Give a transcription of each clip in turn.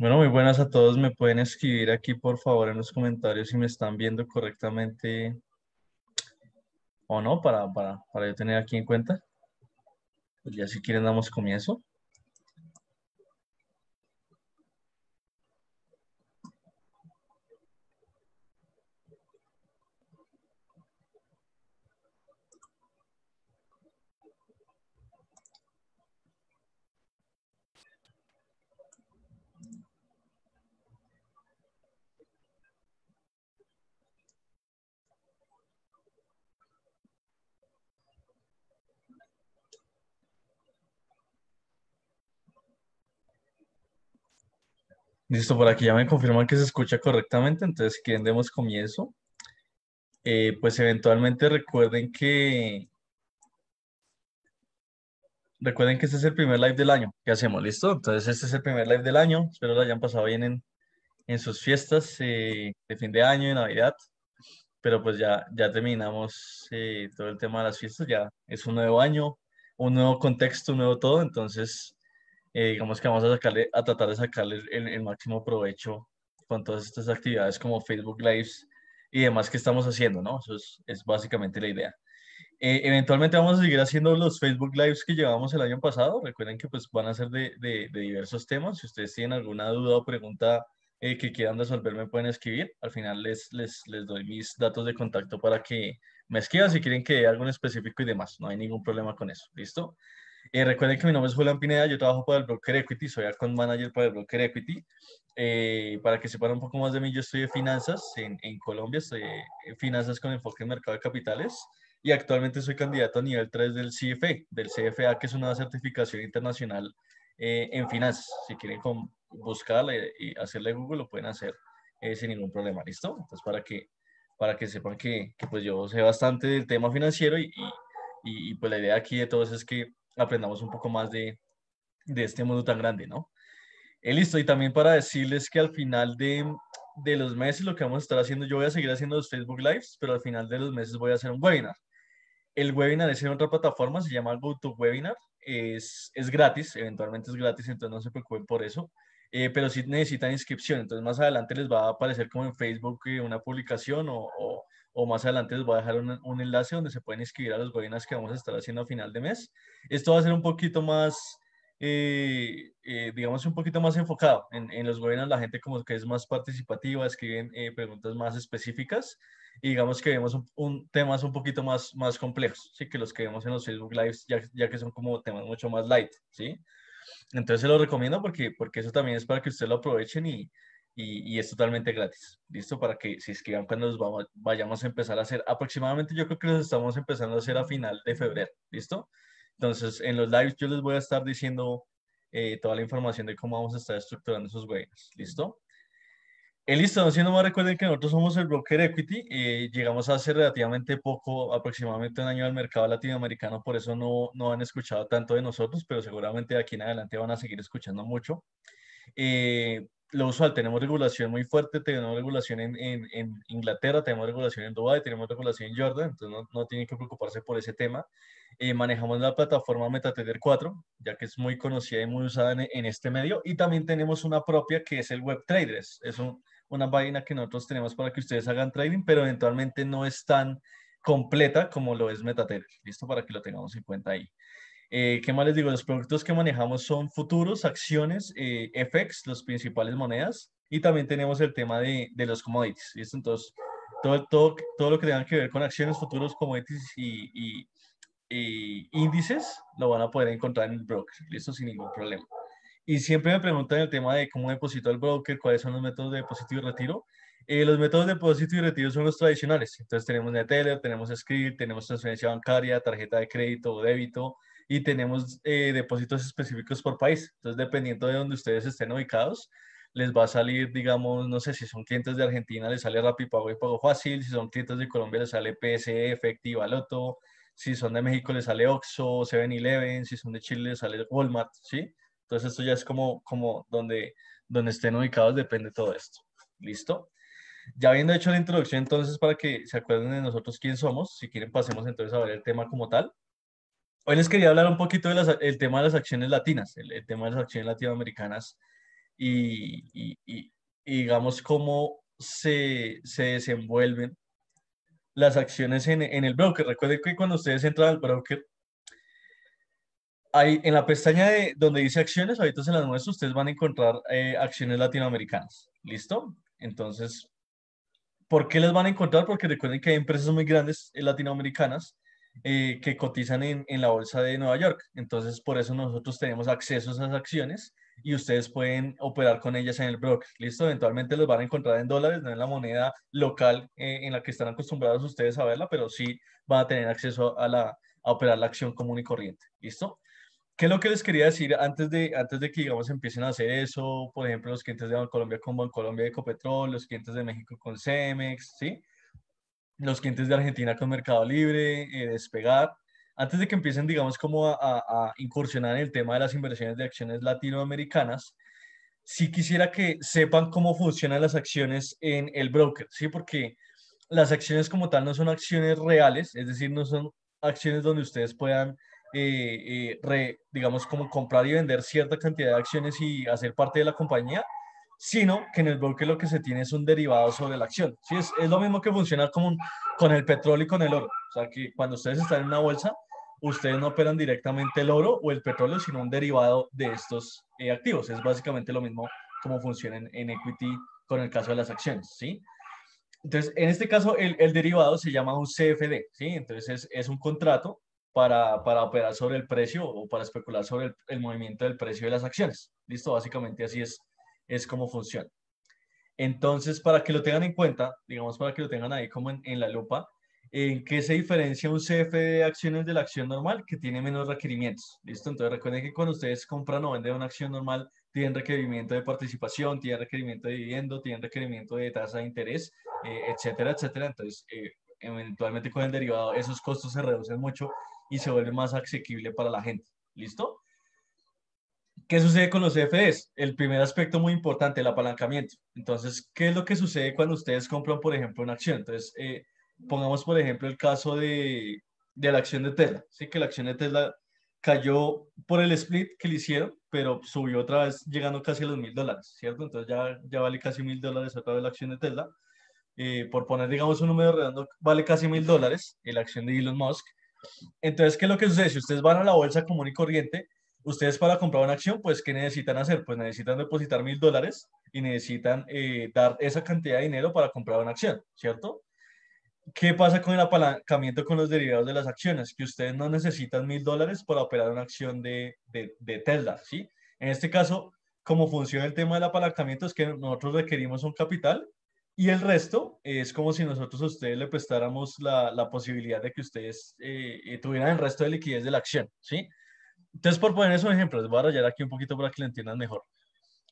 Bueno, muy buenas a todos. Me pueden escribir aquí, por favor, en los comentarios si me están viendo correctamente o no, para yo tener aquí en cuenta. Pues ya si quieren damos comienzo. Listo, por aquí ya me confirman que se escucha correctamente, entonces si quieren demos comienzo. Pues eventualmente recuerden que este es el primer live del año que hacemos, ¿listo? Entonces este es el primer live del año. Espero lo hayan pasado bien en sus fiestas de fin de año, de Navidad. Pero pues ya terminamos todo el tema de las fiestas, ya es un nuevo año, un nuevo contexto, un nuevo todo, entonces digamos que vamos a tratar de sacarle el máximo provecho con todas estas actividades como Facebook Lives y demás que estamos haciendo, ¿no? Eso es básicamente la idea. Eventualmente vamos a seguir haciendo los Facebook Lives que llevamos el año pasado. Recuerden que pues van a ser de diversos temas. Si ustedes tienen alguna duda o pregunta que quieran resolver, me pueden escribir. Al final les doy mis datos de contacto para que me escriban si quieren que dé algo en específico y demás. No hay ningún problema con eso. ¿Listo? Recuerden que mi nombre es Julián Pineda, yo trabajo para el Broker Equity, soy account manager para el Broker Equity. Para que sepan un poco más de mí, yo estudié finanzas en Colombia, estoy en finanzas con enfoque en mercado de capitales y actualmente soy candidato a nivel 3 del CFA, que es una certificación internacional en finanzas. Si quieren buscarla y hacerle Google, lo pueden hacer sin ningún problema, ¿listo? Entonces, para que sepan que pues yo sé bastante del tema financiero y pues la idea aquí de todos es que aprendamos un poco más de este mundo tan grande, ¿no? Listo, y también para decirles que al final de los meses lo que vamos a estar haciendo, yo voy a seguir haciendo los Facebook Lives, pero al final de los meses voy a hacer un webinar. El webinar es en otra plataforma, se llama GoToWebinar, es gratis, eventualmente es gratis, entonces no se preocupen por eso, pero sí necesitan inscripción, entonces más adelante les va a aparecer como en Facebook una publicación o más adelante les voy a dejar un enlace donde se pueden inscribir a los webinars que vamos a estar haciendo a final de mes. Esto va a ser un poquito más, digamos, un poquito más enfocado. En los webinars la gente como que es más participativa, escriben preguntas más específicas y digamos que vemos temas un poquito más complejos, ¿sí? Que los que vemos en los Facebook Lives, ya que son como temas mucho más light, ¿sí? Entonces se lo recomiendo porque eso también es para que ustedes lo aprovechen y es totalmente gratis, ¿listo? Para que se inscriban cuando vayamos a empezar a hacer. Aproximadamente yo creo que los estamos empezando a hacer a final de febrero, ¿listo? Entonces en los lives yo les voy a estar diciendo toda la información de cómo vamos a estar estructurando esos webinars, ¿listo? Listo, no siendo más recuerden que nosotros somos el Broker Equity, llegamos hace relativamente poco, aproximadamente un año al mercado latinoamericano, por eso no han escuchado tanto de nosotros, pero seguramente de aquí en adelante van a seguir escuchando mucho. Lo usual, tenemos regulación muy fuerte, tenemos regulación en Inglaterra, tenemos regulación en Dubái, tenemos regulación en Jordan, entonces no tienen que preocuparse por ese tema. Manejamos la plataforma MetaTrader 4, ya que es muy conocida y muy usada en este medio, y también tenemos una propia que es el Web Traders, una página que nosotros tenemos para que ustedes hagan trading, pero eventualmente no es tan completa como lo es MetaTrader, listo, para que lo tengamos en cuenta ahí. ¿Qué más les digo? Los productos que manejamos son futuros, acciones, FX, las principales monedas, y también tenemos el tema de los commodities. ¿Listo? Entonces, todo lo que tenga que ver con acciones, futuros, commodities y índices lo van a poder encontrar en el broker. ¿Listo? Sin ningún problema. Y siempre me preguntan el tema de cómo deposito al broker, cuáles son los métodos de depósito y retiro. Los métodos de depósito y retiro son los tradicionales. Entonces tenemos Neteller, tenemos Skrill, tenemos transferencia bancaria, tarjeta de crédito o débito y tenemos depósitos específicos por país. Entonces dependiendo de donde ustedes estén ubicados, les va a salir, digamos, no sé, si son clientes de Argentina les sale Rapipago y Pago Fácil, si son clientes de Colombia les sale PSE, Efectiva, Loto, si son de México les sale Oxxo, 7-Eleven, si son de Chile les sale Walmart, ¿sí? Entonces esto ya es como donde estén ubicados, depende de todo esto. ¿Listo? Ya habiendo hecho la introducción, entonces, para que se acuerden de nosotros quién somos, si quieren pasemos entonces a ver el tema como tal. Hoy les quería hablar un poquito el tema de las acciones latinas, el tema de las acciones latinoamericanas y digamos cómo se desenvuelven las acciones en el broker. Recuerden que cuando ustedes entran al broker, ahí en la pestaña de donde dice acciones, ahorita se las muestro, ustedes van a encontrar acciones latinoamericanas. ¿Listo? Entonces, ¿por qué les van a encontrar? Porque recuerden que hay empresas muy grandes latinoamericanas que cotizan en la bolsa de Nueva York. Entonces, por eso nosotros tenemos acceso a esas acciones y ustedes pueden operar con ellas en el broker. ¿Listo? Eventualmente los van a encontrar en dólares, no en la moneda local en la que están acostumbrados ustedes a verla, pero sí van a tener acceso a operar la acción común y corriente. ¿Listo? ¿Qué es lo que les quería decir antes de que, digamos, empiecen a hacer eso? Por ejemplo, los clientes de Bancolombia con Bancolombia y Ecopetrol, los clientes de México con Cemex, ¿sí? Los clientes de Argentina con Mercado Libre, Despegar. Antes de que empiecen, digamos, como a incursionar en el tema de las inversiones de acciones latinoamericanas, sí quisiera que sepan cómo funcionan las acciones en el broker, ¿sí? Porque las acciones como tal no son acciones reales, es decir, no son acciones donde ustedes puedan, digamos, como comprar y vender cierta cantidad de acciones y hacer parte de la compañía, sino que en el broker lo que se tiene es un derivado sobre la acción, ¿sí? Es lo mismo que funciona con el petróleo y con el oro, o sea, que cuando ustedes están en una bolsa, ustedes no operan directamente el oro o el petróleo, sino un derivado de estos activos. Es básicamente lo mismo como funciona en equity con el caso de las acciones, ¿sí? Entonces, en este caso, el derivado se llama un CFD, ¿sí? Entonces, es un contrato para operar sobre el precio o para especular sobre el movimiento del precio de las acciones. ¿Listo? Básicamente así es como funciona. Entonces, para que lo tengan en cuenta, digamos, para que lo tengan ahí como en la lupa, ¿en qué se diferencia un CFD de acciones de la acción normal que tiene menos requerimientos? ¿Listo? Entonces, recuerden que cuando ustedes compran o venden una acción normal, tienen requerimiento de participación, tienen requerimiento de dividendo, tienen requerimiento de tasa de interés, etcétera, etcétera. Entonces, eventualmente con el derivado, esos costos se reducen mucho y se vuelve más asequible para la gente. ¿Listo? ¿Qué sucede con los CFDs? El primer aspecto muy importante, el apalancamiento. Entonces, ¿qué es lo que sucede cuando ustedes compran, por ejemplo, una acción? Entonces, pongamos, por ejemplo, el caso de la acción de Tesla. Sí, que la acción de Tesla cayó por el split que le hicieron, pero subió otra vez llegando casi a los $1.000, ¿cierto? Entonces ya vale casi $1.000 otra vez la acción de Tesla. Por poner, digamos, un número redondo, vale casi $1.000 la acción de Elon Musk. Entonces, ¿qué es lo que sucede? Si ustedes van a la bolsa común y corriente, ustedes para comprar una acción, pues, ¿qué necesitan hacer? Pues necesitan depositar $1.000 y necesitan dar esa cantidad de dinero para comprar una acción, ¿cierto? ¿Qué pasa con el apalancamiento con los derivados de las acciones? Que ustedes no necesitan $1.000 para operar una acción de Tesla, ¿sí? En este caso, como funciona el tema del apalancamiento, es que nosotros requerimos un capital y el resto es como si nosotros a ustedes le prestáramos la posibilidad de que ustedes tuvieran el resto de liquidez de la acción, ¿sí? Entonces, por ponerles un ejemplo, les voy a rayar aquí un poquito para que lo entiendan mejor.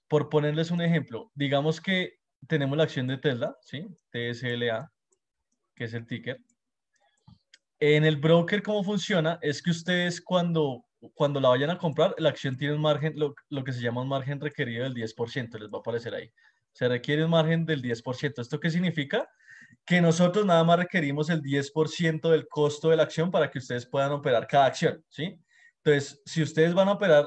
Por ponerles un ejemplo, digamos que tenemos la acción de Tesla, ¿sí? TSLA, que es el ticker. En el broker, ¿cómo funciona? Es que ustedes cuando la vayan a comprar, la acción tiene un margen, lo que se llama un margen requerido del 10%, les va a aparecer ahí. Se requiere un margen del 10%. ¿Esto qué significa? Que nosotros nada más requerimos el 10% del costo de la acción para que ustedes puedan operar cada acción, ¿sí? Entonces, si ustedes van a operar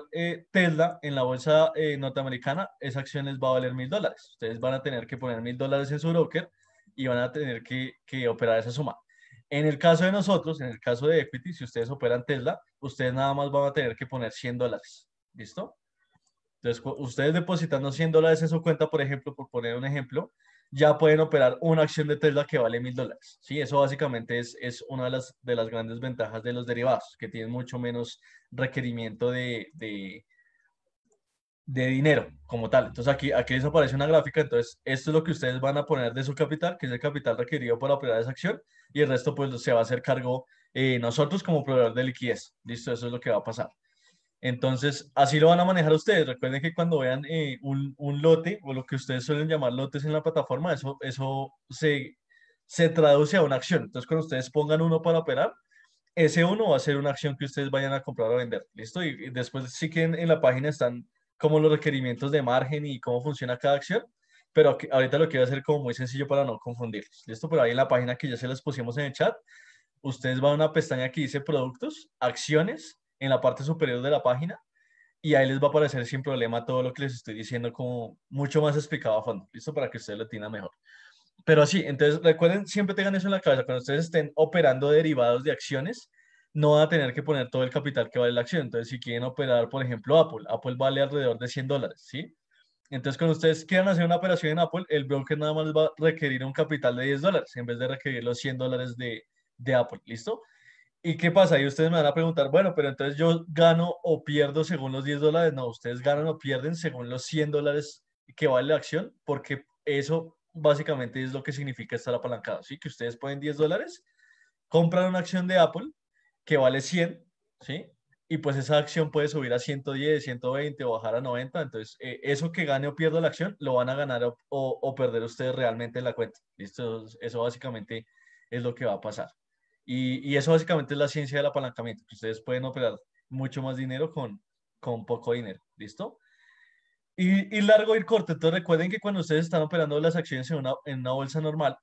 Tesla en la bolsa norteamericana, esa acción les va a valer $1.000. Ustedes van a tener que poner $1.000 en su broker y van a tener que operar esa suma. En el caso de nosotros, en el caso de Equity, si ustedes operan Tesla, ustedes nada más van a tener que poner $100. ¿Listo? Entonces, ustedes depositando $100 en su cuenta, por ejemplo, por poner un ejemplo, ya pueden operar una acción de Tesla que vale $1.000. ¿Sí? Eso básicamente es una de las grandes ventajas de los derivados, que tienen mucho menos requerimiento de dinero como tal. Entonces aquí les aparece una gráfica, entonces esto es lo que ustedes van a poner de su capital, que es el capital requerido para operar esa acción, y el resto pues se va a hacer cargo nosotros como proveedor de liquidez. Listo, eso es lo que va a pasar. Entonces, así lo van a manejar ustedes. Recuerden que cuando vean un lote o lo que ustedes suelen llamar lotes en la plataforma, eso se traduce a una acción. Entonces, cuando ustedes pongan uno para operar, ese uno va a ser una acción que ustedes vayan a comprar o vender. ¿Listo? Y después, sí que en la página están como los requerimientos de margen y cómo funciona cada acción, pero ahorita lo quiero hacer como muy sencillo para no confundirlos. ¿Listo? Pero ahí en la página que ya se les pusimos en el chat, ustedes van a una pestaña que dice productos, acciones, en la parte superior de la página, y ahí les va a aparecer sin problema todo lo que les estoy diciendo como mucho más explicado a fondo. ¿Listo? Para que ustedes lo entiendan mejor. Pero sí, entonces recuerden, siempre tengan eso en la cabeza. Cuando ustedes estén operando derivados de acciones, no van a tener que poner todo el capital que vale la acción. Entonces, si quieren operar, por ejemplo, Apple vale alrededor de $100, ¿sí? Entonces, cuando ustedes quieran hacer una operación en Apple, el broker nada más les va a requerir un capital de $10 en vez de requerir los $100 de Apple, ¿listo? ¿Y qué pasa? Y ustedes me van a preguntar, bueno, pero entonces yo gano o pierdo según los $10. No, ustedes ganan o pierden según los $100 que vale la acción, porque eso básicamente es lo que significa estar apalancado, ¿sí? Que ustedes ponen $10, compran una acción de Apple que vale 100, ¿sí? Y pues esa acción puede subir a 110, 120 o bajar a 90. Entonces, eso que gane o pierda la acción, lo van a ganar o perder ustedes realmente en la cuenta. ¿Listo? Eso básicamente es lo que va a pasar. Y eso básicamente es la ciencia del apalancamiento, que ustedes pueden operar mucho más dinero con poco dinero. ¿Listo? Y largo ir corto. Entonces recuerden que cuando ustedes están operando las acciones en una bolsa normal,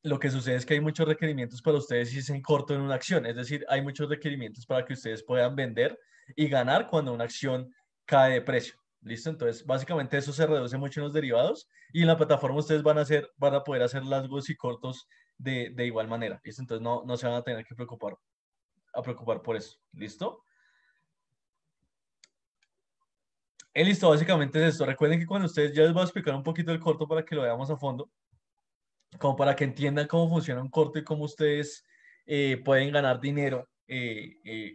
lo que sucede es que hay muchos requerimientos para ustedes si se en corto en una acción. Es decir, hay muchos requerimientos para que ustedes puedan vender y ganar cuando una acción cae de precio. ¿Listo? Entonces, básicamente eso se reduce mucho en los derivados y en la plataforma ustedes van a poder hacer largos y cortos de igual manera. ¿Listo? Entonces, no se van a tener que preocupar por eso. ¿Listo? Listo, básicamente es esto. Recuerden que cuando ustedes, ya les voy a explicar un poquito el corto para que lo veamos a fondo, como para que entiendan cómo funciona un corto y cómo ustedes pueden ganar dinero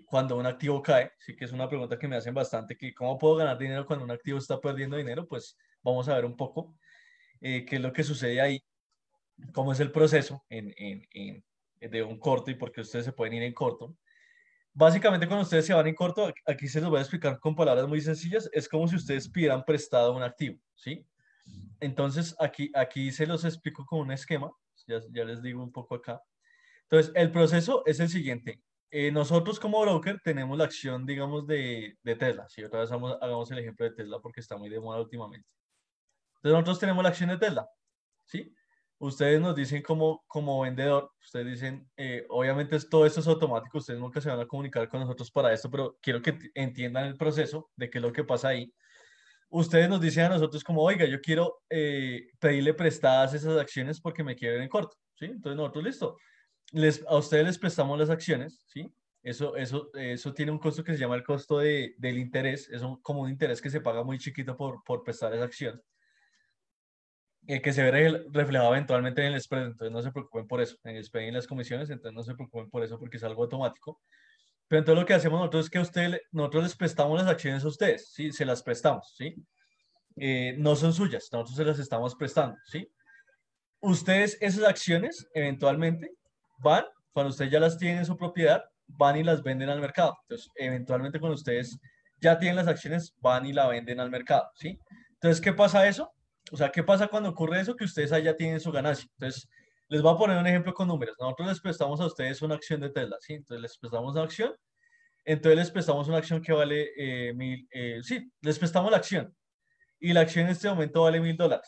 cuando un activo cae. Sí que es una pregunta que me hacen bastante, que cómo puedo ganar dinero cuando un activo está perdiendo dinero. Pues vamos a ver un poco qué es lo que sucede ahí, cómo es el proceso de un corto y por qué ustedes se pueden ir en corto. Básicamente, cuando ustedes se van en corto, aquí se los voy a explicar con palabras muy sencillas, es como si ustedes pidieran prestado un activo, ¿sí? Entonces, aquí se los explico con un esquema, ya les digo un poco acá. Entonces, el proceso es el siguiente. Nosotros como broker tenemos la acción, digamos, de Tesla. Si otra vez hagamos el ejemplo de Tesla porque está muy de moda últimamente. Entonces, nosotros tenemos la acción de Tesla, ¿sí? Ustedes nos dicen como vendedor, ustedes dicen, obviamente todo esto es automático, ustedes nunca se van a comunicar con nosotros para esto, pero quiero que entiendan el proceso de qué es lo que pasa ahí. Ustedes nos dicen a nosotros como, oiga, yo quiero pedirle prestadas esas acciones porque me quieren en corto, ¿sí? Entonces nosotros, listo. A ustedes les prestamos las acciones, ¿sí? Eso tiene un costo que se llama el costo del interés, como un interés que se paga muy chiquito por prestar esa acción, que se ve reflejado eventualmente en el spread, entonces no se preocupen por eso, en el spread y en las comisiones, entonces no se preocupen por eso porque es algo automático. Pero entonces lo que hacemos nosotros es que nosotros les prestamos las acciones a ustedes, ¿sí? Se las prestamos, ¿sí? No son suyas, nosotros se las estamos prestando, ¿sí? Ustedes esas acciones eventualmente van, cuando ustedes ya las tienen en su propiedad, van y las venden al mercado. Entonces, eventualmente cuando ustedes ya tienen las acciones, van y la venden al mercado, ¿sí? Entonces, ¿qué pasa eso? O sea, ¿qué pasa cuando ocurre eso? Que ustedes allá tienen su ganancia. Entonces, les voy a poner un ejemplo con números. Nosotros les prestamos a ustedes una acción de Tesla, ¿sí? Entonces, les prestamos una acción. Entonces, les prestamos una acción que vale sí, les prestamos la acción. Y la acción en este momento vale $1,000.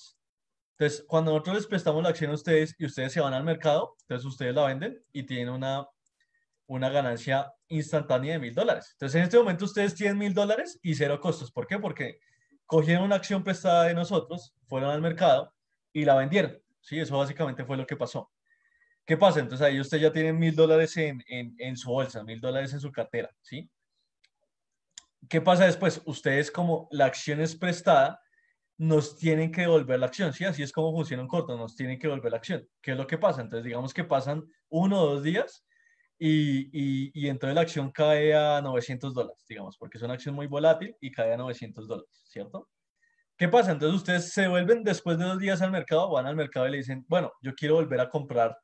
Entonces, cuando nosotros les prestamos la acción a ustedes y ustedes se van al mercado, entonces ustedes la venden y tienen una ganancia instantánea de $1,000. Entonces, en este momento ustedes tienen $1,000 y cero costos. ¿Por qué? Porque cogieron una acción prestada de nosotros, fueron al mercado y la vendieron. Sí, eso básicamente fue lo que pasó. ¿Qué pasa? Entonces ahí ustedes ya tienen $1,000 en su bolsa, $1,000 en su cartera, ¿sí? ¿Qué pasa después? Ustedes como la acción es prestada, nos tienen que devolver la acción, ¿sí? Así es como funciona un corto, nos tienen que devolver la acción. ¿Qué es lo que pasa? Entonces, digamos que pasan 1 o 2 días y entonces la acción cae a $900, digamos, porque es una acción muy volátil y cae a $900, ¿cierto? ¿Qué pasa? Entonces ustedes se vuelven después de 2 días al mercado, van al mercado y le dicen, bueno, yo quiero volver a comprar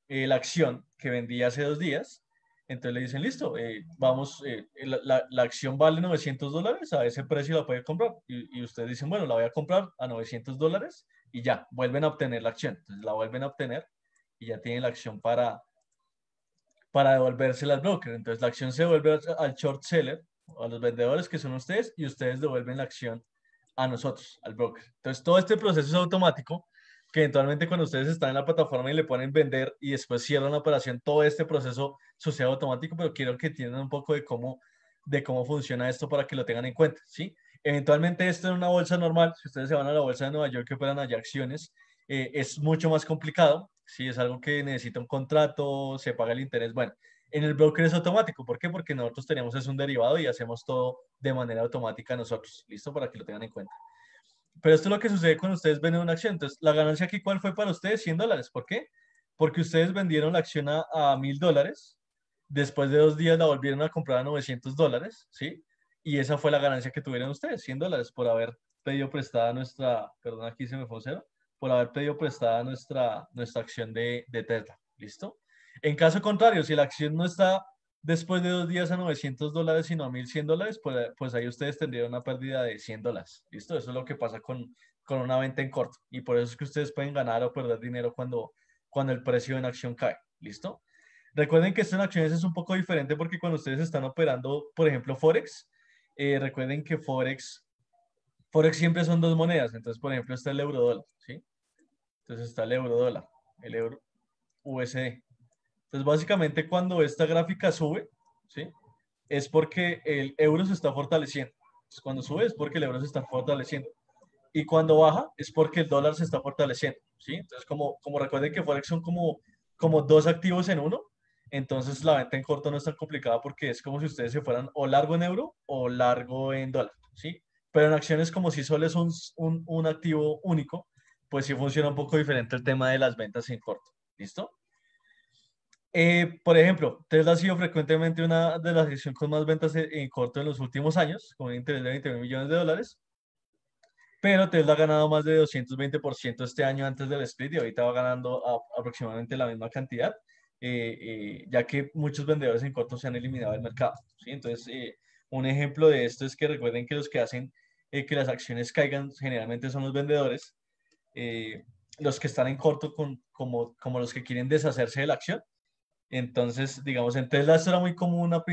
la acción que vendí hace 2 días. Entonces le dicen, listo, vamos, la acción vale $900, a ese precio la puede comprar. Y ustedes dicen, bueno, la voy a comprar a $900 y ya, vuelven a obtener la acción. Entonces la vuelven a obtener y ya tienen la acción para devolvérsela al broker. Entonces la acción se devuelve al short seller a los vendedores que son ustedes y ustedes devuelven la acción a nosotros, al broker. Entonces, todo este proceso es automático, que eventualmente cuando ustedes están en la plataforma y le ponen vender y después cierran la operación, todo este proceso sucede automático, pero quiero que entiendan un poco de cómo funciona esto para que lo tengan en cuenta, ¿sí? Eventualmente esto en una bolsa normal, si ustedes se van a la bolsa de Nueva York que operan allá acciones, es mucho más complicado, ¿sí? Es algo que necesita un contrato, se paga el interés, bueno. En el broker es automático. ¿Por qué? Porque nosotros tenemos es un derivado y hacemos todo de manera automática nosotros. ¿Listo? Para que lo tengan en cuenta. Pero esto es lo que sucede cuando ustedes venden una acción. Entonces, la ganancia aquí, ¿cuál fue para ustedes? $100. ¿Por qué? Porque ustedes vendieron la acción a $1,000. Después de 2 días la volvieron a comprar a $900, ¿sí? Y esa fue la ganancia que tuvieron ustedes, $100 por haber pedido prestada nuestra, perdón, aquí se me fue un cero, por haber pedido prestada nuestra acción de Tesla. ¿Listo? En caso contrario, si la acción no está después de 2 días a $900, sino a $1,100, pues ahí ustedes tendrían una pérdida de $100. ¿Listo? Eso es lo que pasa con una venta en corto. Y por eso es que ustedes pueden ganar o perder dinero cuando el precio en acción cae. ¿Listo? Recuerden que esto en acciones es un poco diferente porque cuando ustedes están operando, por ejemplo, Forex, recuerden que Forex siempre son dos monedas. Entonces, por ejemplo, está el euro dólar, ¿sí? Entonces está el euro dólar, el euro USD. Entonces, básicamente, cuando esta gráfica sube, ¿sí? Es porque el euro se está fortaleciendo. Entonces, cuando sube es porque el euro se está fortaleciendo. Y cuando baja es porque el dólar se está fortaleciendo, ¿sí? Entonces, como recuerden que Forex son como dos activos en uno, entonces la venta en corto no es tan complicada porque es como si ustedes se fueran o largo en euro o largo en dólar, ¿sí? Pero en acciones como si solo es un activo único, pues sí funciona un poco diferente el tema de las ventas en corto, ¿listo? Por ejemplo, Tesla ha sido frecuentemente una de las acciones con más ventas en corto en los últimos años, con un interés de $20,000,000, pero Tesla ha ganado más de 220% este año antes del split y ahorita va ganando aproximadamente la misma cantidad, ya que muchos vendedores en corto se han eliminado del mercado, ¿sí? Entonces, un ejemplo de esto es que recuerden que los que hacen que las acciones caigan generalmente son los vendedores, eh, los que están en corto como los que quieren deshacerse de la acción. Entonces, digamos, en Tesla esto era muy común a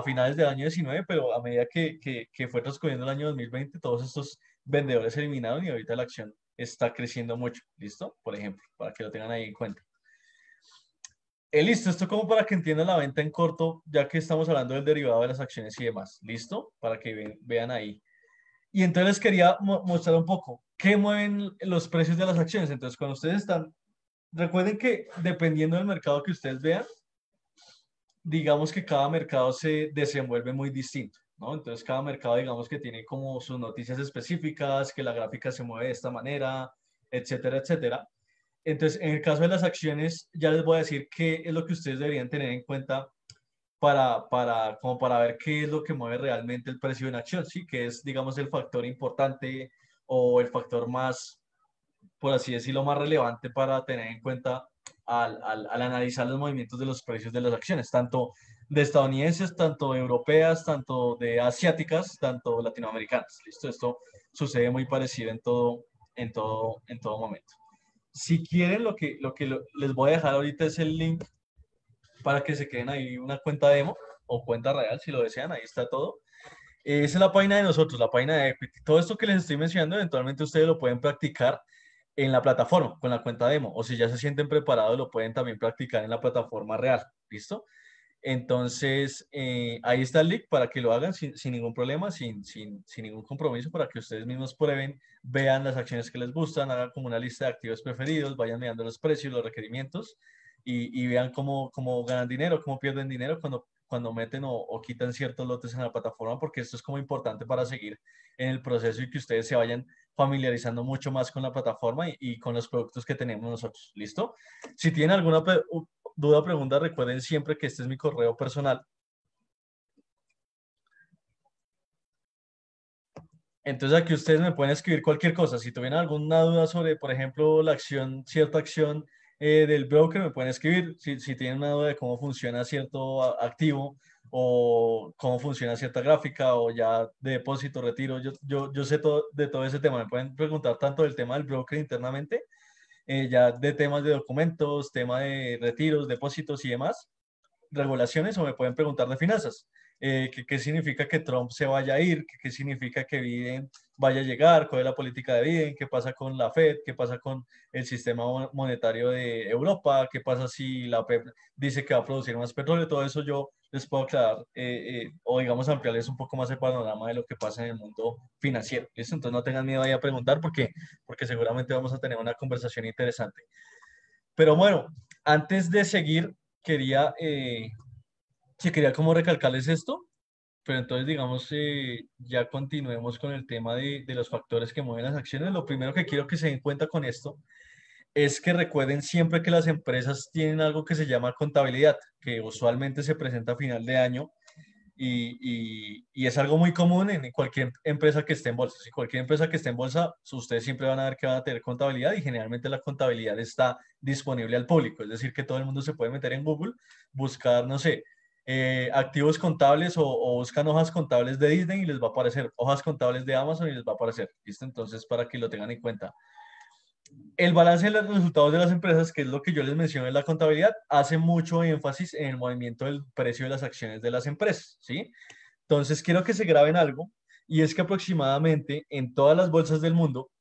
finales del año 19, pero a medida que fue transcurriendo el año 2020, todos estos vendedores se eliminaron y ahorita la acción está creciendo mucho. ¿Listo? Por ejemplo, para que lo tengan ahí en cuenta. Listo, esto como para que entiendan la venta en corto, ya que estamos hablando del derivado de las acciones y demás. ¿Listo? Para que vean ahí. Y entonces les quería mostrar un poco qué mueven los precios de las acciones. Entonces, cuando ustedes están, recuerden que dependiendo del mercado que ustedes vean, digamos que cada mercado se desenvuelve muy distinto, ¿no? Entonces, cada mercado, digamos que tiene como sus noticias específicas, que la gráfica se mueve de esta manera, etcétera, etcétera. Entonces, en el caso de las acciones, ya les voy a decir qué es lo que ustedes deberían tener en cuenta como para ver qué es lo que mueve realmente el precio de una acción, ¿sí? Que es, digamos, el factor importante o el factor más, por así decirlo, más relevante para tener en cuenta al analizar los movimientos de los precios de las acciones, tanto de estadounidenses, tanto europeas, tanto de asiáticas, tanto latinoamericanas. ¿Listo? Esto sucede muy parecido en todo momento. Si quieren, les voy a dejar ahorita es el link para que se queden ahí una cuenta demo o cuenta real, si lo desean, ahí está todo. Esa es la página de nosotros, la página de Equity. Todo esto que les estoy mencionando, eventualmente ustedes lo pueden practicar en la plataforma, con la cuenta demo, o si ya se sienten preparados, lo pueden también practicar en la plataforma real. ¿Listo? Entonces, ahí está el link para que lo hagan sin ningún problema, sin ningún compromiso, para que ustedes mismos prueben, vean las acciones que les gustan, hagan como una lista de activos preferidos, vayan mirando los precios, los requerimientos y vean cómo ganan dinero, cómo pierden dinero cuando meten o quitan ciertos lotes en la plataforma, porque esto es como importante para seguir en el proceso y que ustedes se vayan familiarizando mucho más con la plataforma y con los productos que tenemos nosotros. ¿Listo? Si tienen alguna duda o pregunta, recuerden siempre que este es mi correo personal. Entonces aquí ustedes me pueden escribir cualquier cosa. Si tuvieran alguna duda sobre, por ejemplo, cierta acción del broker, me pueden escribir. Si tienen una duda de cómo funciona cierto activo o cómo funciona cierta gráfica o ya de depósito, retiro, yo sé de todo ese tema. Me pueden preguntar tanto del tema del broker internamente, ya de temas de documentos, tema de retiros, depósitos y demás regulaciones o me pueden preguntar de finanzas. que qué significa que Trump se vaya a ir, que qué significa que Biden vaya a llegar, cuál es la política de Biden, qué pasa con la Fed, qué pasa con el sistema monetario de Europa, qué pasa si la OPEP dice que va a producir más petróleo, todo eso yo les puedo aclarar o digamos ampliarles un poco más el panorama de lo que pasa en el mundo financiero. ¿Listo? Entonces no tengan miedo ahí a preguntar porque seguramente vamos a tener una conversación interesante. Pero bueno, antes de seguir, quería, sí, quería como recalcarles esto, pero entonces digamos, ya continuemos con el tema de los factores que mueven las acciones. Lo primero que quiero que se den cuenta con esto es que recuerden siempre que las empresas tienen algo que se llama contabilidad, que usualmente se presenta a final de año y es algo muy común en cualquier empresa que esté en bolsa. Si cualquier empresa que esté en bolsa, ustedes siempre van a ver que van a tener contabilidad y generalmente la contabilidad está disponible al público. Es decir, que todo el mundo se puede meter en Google, buscar, no sé, activos contables o buscan hojas contables de Disney y les va a aparecer, hojas contables de Amazon y les va a aparecer. ¿Listo? Entonces, para que lo tengan en cuenta. El balance de los resultados de las empresas, que es lo que yo les mencioné en la contabilidad, hace mucho énfasis en el movimiento del precio de las acciones de las empresas, ¿sí? Entonces, quiero que se graben algo, y es que aproximadamente en todas las bolsas del mundo,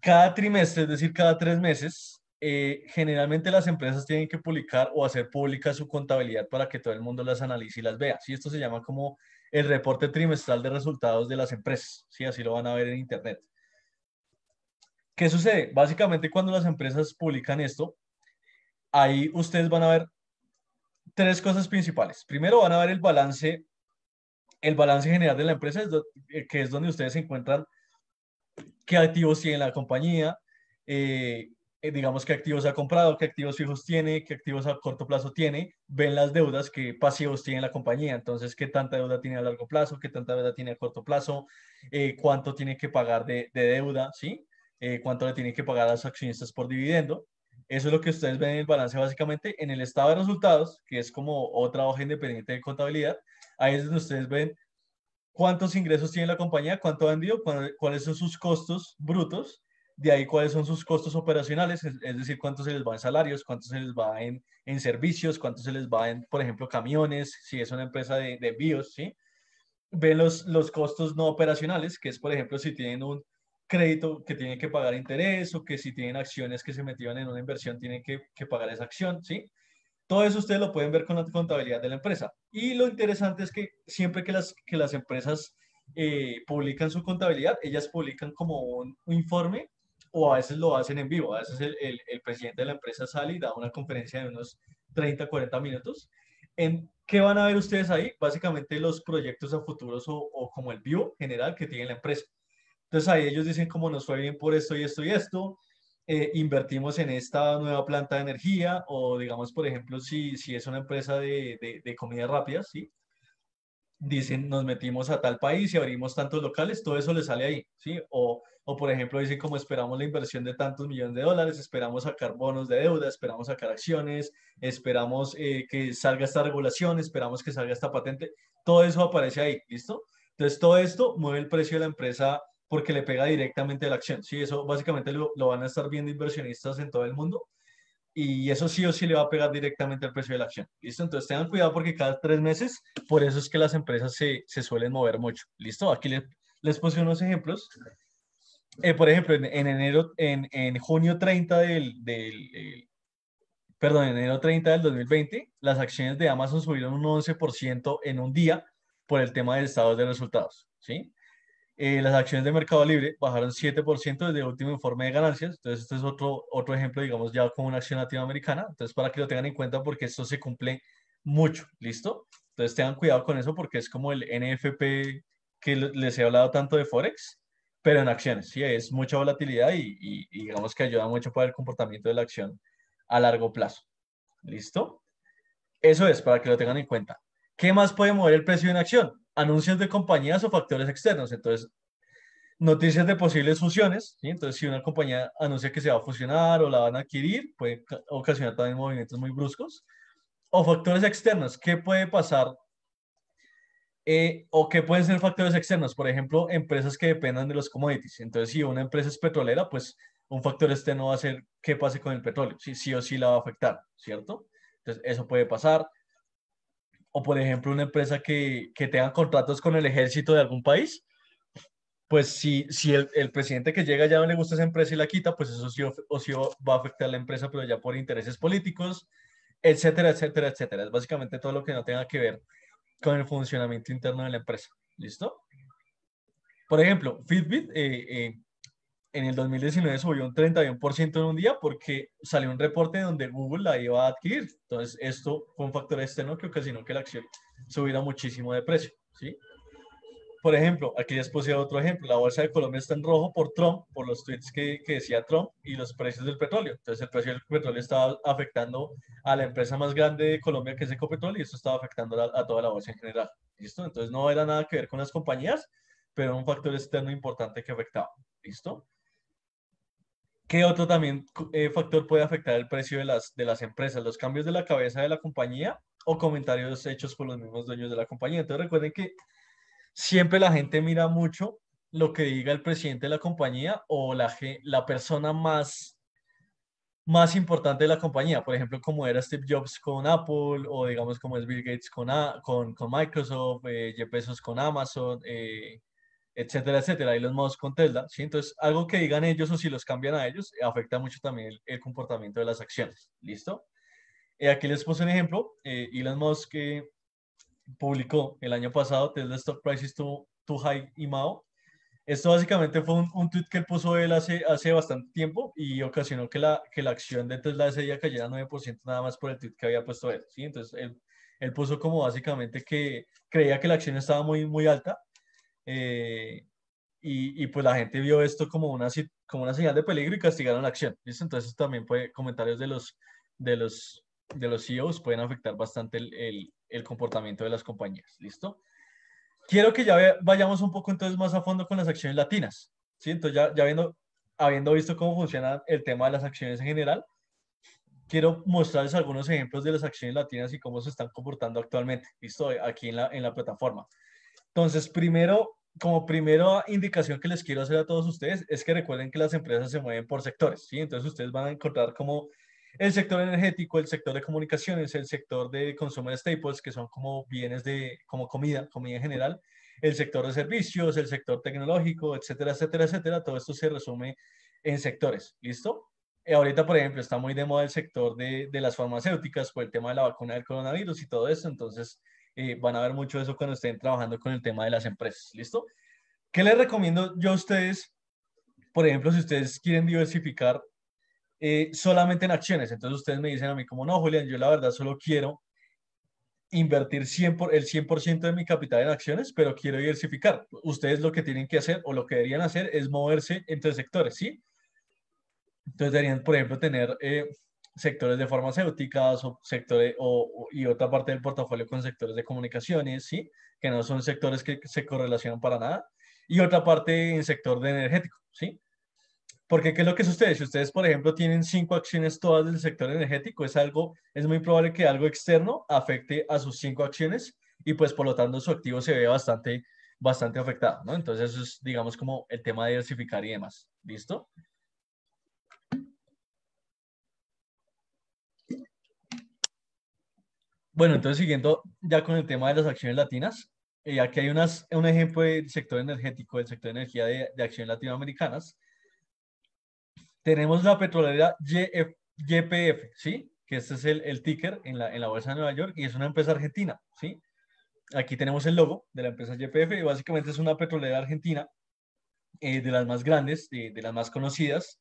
cada trimestre, es decir, cada 3 meses, generalmente las empresas tienen que publicar o hacer pública su contabilidad para que todo el mundo las analice y las vea. ¿Sí? Esto se llama como el reporte trimestral de resultados de las empresas, ¿sí? Así lo van a ver en Internet. ¿Qué sucede? Básicamente, cuando las empresas publican esto, ahí ustedes van a ver tres cosas principales. Primero, van a ver el balance general de la empresa, que es donde ustedes encuentran qué activos tiene la compañía, digamos qué activos ha comprado, qué activos fijos tiene, qué activos a corto plazo tiene, ven las deudas, qué pasivos tiene la compañía, entonces qué tanta deuda tiene a largo plazo, qué tanta deuda tiene a corto plazo, cuánto tiene que pagar de deuda, ¿sí? Cuánto le tiene que pagar a los accionistas por dividendo. Eso es lo que ustedes ven en el balance básicamente. En el estado de resultados, que es como otra hoja independiente de contabilidad, ahí es donde ustedes ven cuántos ingresos tiene la compañía, cuánto ha vendido, cuáles son sus costos brutos, de ahí cuáles son sus costos operacionales, es decir, cuánto se les va en salarios, cuánto se les va en servicios, cuánto se les va en, por ejemplo, camiones, si es una empresa de envíos, ¿sí? Ven los costos no operacionales, que es, por ejemplo, si tienen un crédito que tienen que pagar interés o que si tienen acciones que se metieron en una inversión tienen que pagar esa acción, ¿sí? Todo eso ustedes lo pueden ver con la contabilidad de la empresa. Y lo interesante es que siempre que las empresas publican su contabilidad, ellas publican como un informe o a veces lo hacen en vivo. A veces el presidente de la empresa sale y da una conferencia de unos 30, 40 minutos. ¿En qué van a ver ustedes ahí? Básicamente los proyectos a futuros o como el vivo general que tiene la empresa. Entonces ahí ellos dicen cómo nos fue bien por esto y esto y esto, invertimos en esta nueva planta de energía o digamos, por ejemplo, si es una empresa de comidas rápidas, ¿sí? Dicen, nos metimos a tal país y abrimos tantos locales, todo eso le sale ahí, ¿sí? O por ejemplo, dicen como esperamos la inversión de tantos millones de dólares, esperamos sacar bonos de deuda, esperamos sacar acciones, esperamos que salga esta regulación, esperamos que salga esta patente, todo eso aparece ahí, ¿listo? Entonces, todo esto mueve el precio de la empresa porque le pega directamente a la acción, ¿sí? Eso básicamente lo van a estar viendo inversionistas en todo el mundo y eso sí o sí le va a pegar directamente al precio de la acción. ¿Listo? Entonces tengan cuidado porque cada 3 meses, por eso es que las empresas se suelen mover mucho. ¿Listo? Aquí les puse unos ejemplos. Por ejemplo, en enero, en junio 30 perdón, en enero 30 del 2020, las acciones de Amazon subieron un 11% en un día por el tema del estado de resultados. ¿Sí? Las acciones de Mercado Libre bajaron 7% desde el último informe de ganancias. Entonces, este es otro ejemplo, digamos, ya como una acción latinoamericana. Entonces, para que lo tengan en cuenta, porque esto se cumple mucho, ¿listo? Entonces, tengan cuidado con eso porque es como el NFP que les he hablado tanto de Forex, pero en acciones, ¿sí? Es mucha volatilidad y digamos que ayuda mucho para el comportamiento de la acción a largo plazo, ¿listo? Eso es para que lo tengan en cuenta. ¿Qué más puede mover el precio de una acción? Anuncios de compañías o factores externos. Entonces, noticias de posibles fusiones, ¿sí? Entonces, si una compañía anuncia que se va a fusionar o la van a adquirir, puede ocasionar también movimientos muy bruscos. O factores externos, ¿qué puede pasar? O qué pueden ser factores externos, por ejemplo, empresas que dependan de los commodities. Entonces, si una empresa es petrolera, pues un factor externo va a ser qué pase con el petróleo, si sí o sí la va a afectar, ¿cierto? Entonces, eso puede pasar. o por ejemplo una empresa que tenga contratos con el ejército de algún país, pues si el presidente que llega ya no le gusta esa empresa y la quita, pues eso sí o sí va a afectar a la empresa, pero ya por intereses políticos, etcétera, etcétera, etcétera. Es básicamente todo lo que no tenga que ver con el funcionamiento interno de la empresa. ¿Listo? Por ejemplo, Fitbit en el 2019 subió un 31% en un día porque salió un reporte donde Google la iba a adquirir. Entonces, esto fue un factor externo que ocasionó que la acción subiera muchísimo de precio. ¿Sí? Por ejemplo, aquí les puse otro ejemplo. La bolsa de Colombia está en rojo por Trump, por los tweets que decía Trump y los precios del petróleo. Entonces, el precio del petróleo estaba afectando a la empresa más grande de Colombia, que es Ecopetrol, y esto estaba afectando a toda la bolsa en general. ¿Listo? Entonces, no era nada que ver con las compañías, pero un factor externo importante que afectaba. ¿Listo? ¿Qué otro también factor puede afectar el precio de las empresas? Los cambios de la cabeza de la compañía o comentarios hechos por los mismos dueños de la compañía. Entonces, recuerden que siempre la gente mira mucho lo que diga el presidente de la compañía o la persona más importante de la compañía. Por ejemplo, como era Steve Jobs con Apple o digamos como es Bill Gates con Microsoft, Jeff Bezos con Amazon, etcétera, etcétera. Elon Musk con Tesla. ¿Sí? Entonces, algo que digan ellos o si los cambian a ellos afecta mucho también el comportamiento de las acciones. ¿Listo? Aquí les puse un ejemplo. Elon Musk publicó el año pasado, Tesla Stock Price is too high y Mao. Esto básicamente fue un tweet que él puso él hace bastante tiempo y ocasionó que la acción de Tesla ese día cayera 9% nada más por el tweet que había puesto él. ¿Sí? Entonces él puso como básicamente que creía que la acción estaba muy alta eh, y pues la gente vio esto como una señal de peligro y castigaron la acción. ¿Listo? Entonces también comentarios de los, de los CEOs pueden afectar bastante el comportamiento de las compañías. ¿Listo? Quiero que ya vayamos un poco entonces más a fondo con las acciones latinas. ¿Sí? Entonces ya habiendo visto cómo funciona el tema de las acciones en general, quiero mostrarles algunos ejemplos de las acciones latinas y cómo se están comportando actualmente. ¿Listo? Aquí en la plataforma. Entonces, como primera indicación que les quiero hacer a todos ustedes es que recuerden que las empresas se mueven por sectores, ¿sí? Entonces ustedes van a encontrar como el sector energético, el sector de comunicaciones, el sector de consumer staples, que son como bienes como comida en general, el sector de servicios, el sector tecnológico, etcétera, etcétera, etcétera. Todo esto se resume en sectores, ¿listo? Ahorita, por ejemplo, está muy de moda el sector de las farmacéuticas por el tema de la vacuna del coronavirus y todo esto, entonces van a ver mucho de eso cuando estén trabajando con el tema de las empresas, ¿listo? ¿Qué les recomiendo yo a ustedes? Por ejemplo, si ustedes quieren diversificar solamente en acciones, entonces ustedes me dicen a mí como, no, Julián, yo la verdad solo quiero invertir el 100% de mi capital en acciones, pero quiero diversificar. Ustedes lo que tienen que hacer o lo que deberían hacer es moverse entre sectores, ¿sí? Entonces deberían, por ejemplo, tener sectores de farmacéuticas o y otra parte del portafolio con sectores de comunicaciones, ¿sí? Que no son sectores que se correlacionan para nada. Y otra parte en sector de energético, ¿sí? Porque ¿qué es lo que sucede? Si ustedes, por ejemplo, tienen 5 acciones todas del sector energético, es muy probable que algo externo afecte a sus 5 acciones y pues por lo tanto su activo se ve bastante afectado, ¿no? Entonces eso es, digamos, como el tema de diversificar y demás. ¿Listo? Bueno, entonces siguiendo ya con el tema de las acciones latinas, aquí hay un ejemplo del sector energético, del sector de energía de acciones latinoamericanas. Tenemos la petrolera YPF, ¿sí? Que este es el ticker en la bolsa de Nueva York y es una empresa argentina, ¿sí? Aquí tenemos el logo de la empresa YPF y básicamente es una petrolera argentina de las más grandes, de las más conocidas.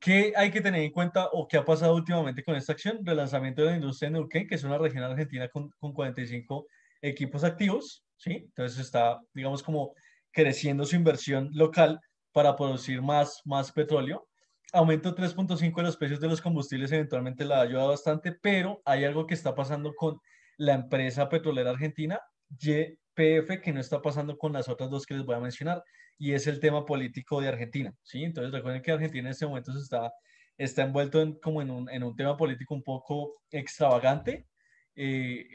¿Qué hay que tener en cuenta o qué ha pasado últimamente con esta acción? Relanzamiento de la industria de Neuquén, que es una región argentina con 45 equipos activos, ¿sí? Entonces está, digamos, como creciendo su inversión local para producir más petróleo. Aumento 3.5 de los precios de los combustibles eventualmente la ha ayudado bastante, pero hay algo que está pasando con la empresa petrolera argentina, YPF, que no está pasando con las otras dos que les voy a mencionar y es el tema político de Argentina, ¿sí? Entonces recuerden que Argentina en este momento está envuelto como en un tema político un poco extravagante,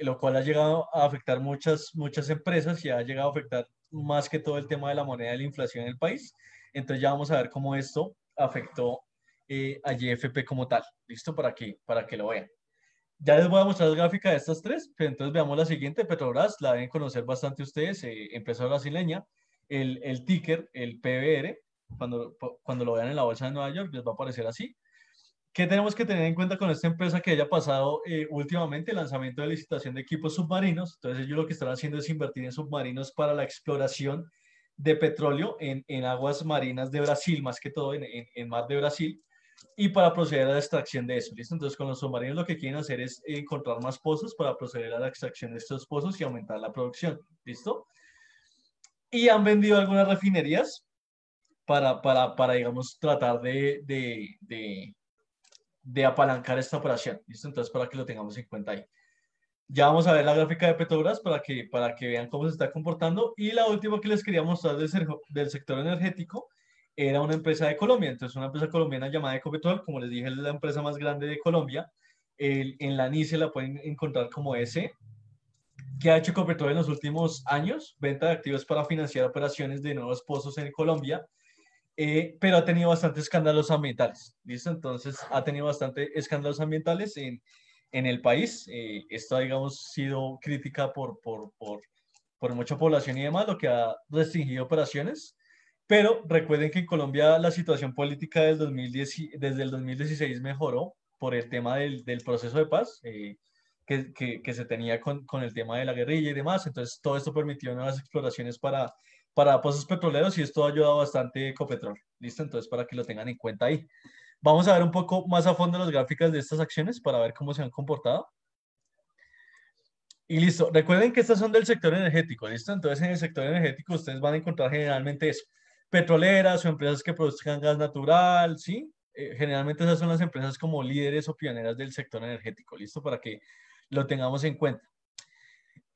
lo cual ha llegado a afectar muchas empresas y ha llegado a afectar más que todo el tema de la moneda y la inflación en el país. Entonces ya vamos a ver cómo esto afectó a YFP como tal, ¿listo? Para que lo vean. Ya les voy a mostrar la gráfica de estas tres, pero entonces veamos la siguiente, Petrobras, la deben conocer bastante ustedes, empresa brasileña, el ticker, el PBR, cuando lo vean en la bolsa de Nueva York, les va a aparecer así. ¿Qué tenemos que tener en cuenta con esta empresa que haya pasado últimamente el lanzamiento de licitación de equipos submarinos? Entonces ellos lo que están haciendo es invertir en submarinos para la exploración de petróleo en aguas marinas de Brasil, más que todo en mar de Brasil, y para proceder a la extracción de eso, ¿listo? Entonces con los submarinos lo que quieren hacer es encontrar más pozos para proceder a la extracción de estos pozos y aumentar la producción, ¿listo? Y han vendido algunas refinerías para digamos, tratar de apalancar esta operación, ¿listo? Entonces, para que lo tengamos en cuenta ahí. Ya vamos a ver la gráfica de Petrobras para que vean cómo se está comportando. Y la última que les quería mostrar del sector energético era una empresa de Colombia. Entonces, una empresa colombiana llamada Ecopetrol, como les dije, es la empresa más grande de Colombia. En la NICE la pueden encontrar como ese. ¿Qué ha hecho Ecopetrol en los últimos años? Venta de activos para financiar operaciones de nuevos pozos en Colombia, pero ha tenido bastantes escándalos ambientales, ¿listo? Entonces ha tenido bastantes escándalos ambientales en el país. Esto ha, digamos, sido crítica por mucha población y demás, lo que ha restringido operaciones. Pero recuerden que en Colombia la situación política desde el 2016 mejoró por el tema del proceso de paz que se tenía con el tema de la guerrilla y demás. Entonces todo esto permitió nuevas exploraciones para pozos petroleros y esto ha ayudado bastante a Ecopetrol. ¿Listo? Entonces, para que lo tengan en cuenta ahí. Vamos a ver un poco más a fondo las gráficas de estas acciones para ver cómo se han comportado. Y listo. Recuerden que estas son del sector energético, ¿listo? Entonces, en el sector energético ustedes van a encontrar generalmente eso. Petroleras o empresas que produzcan gas natural, ¿sí? Generalmente esas son las empresas como líderes o pioneras del sector energético, ¿listo? Para que lo tengamos en cuenta.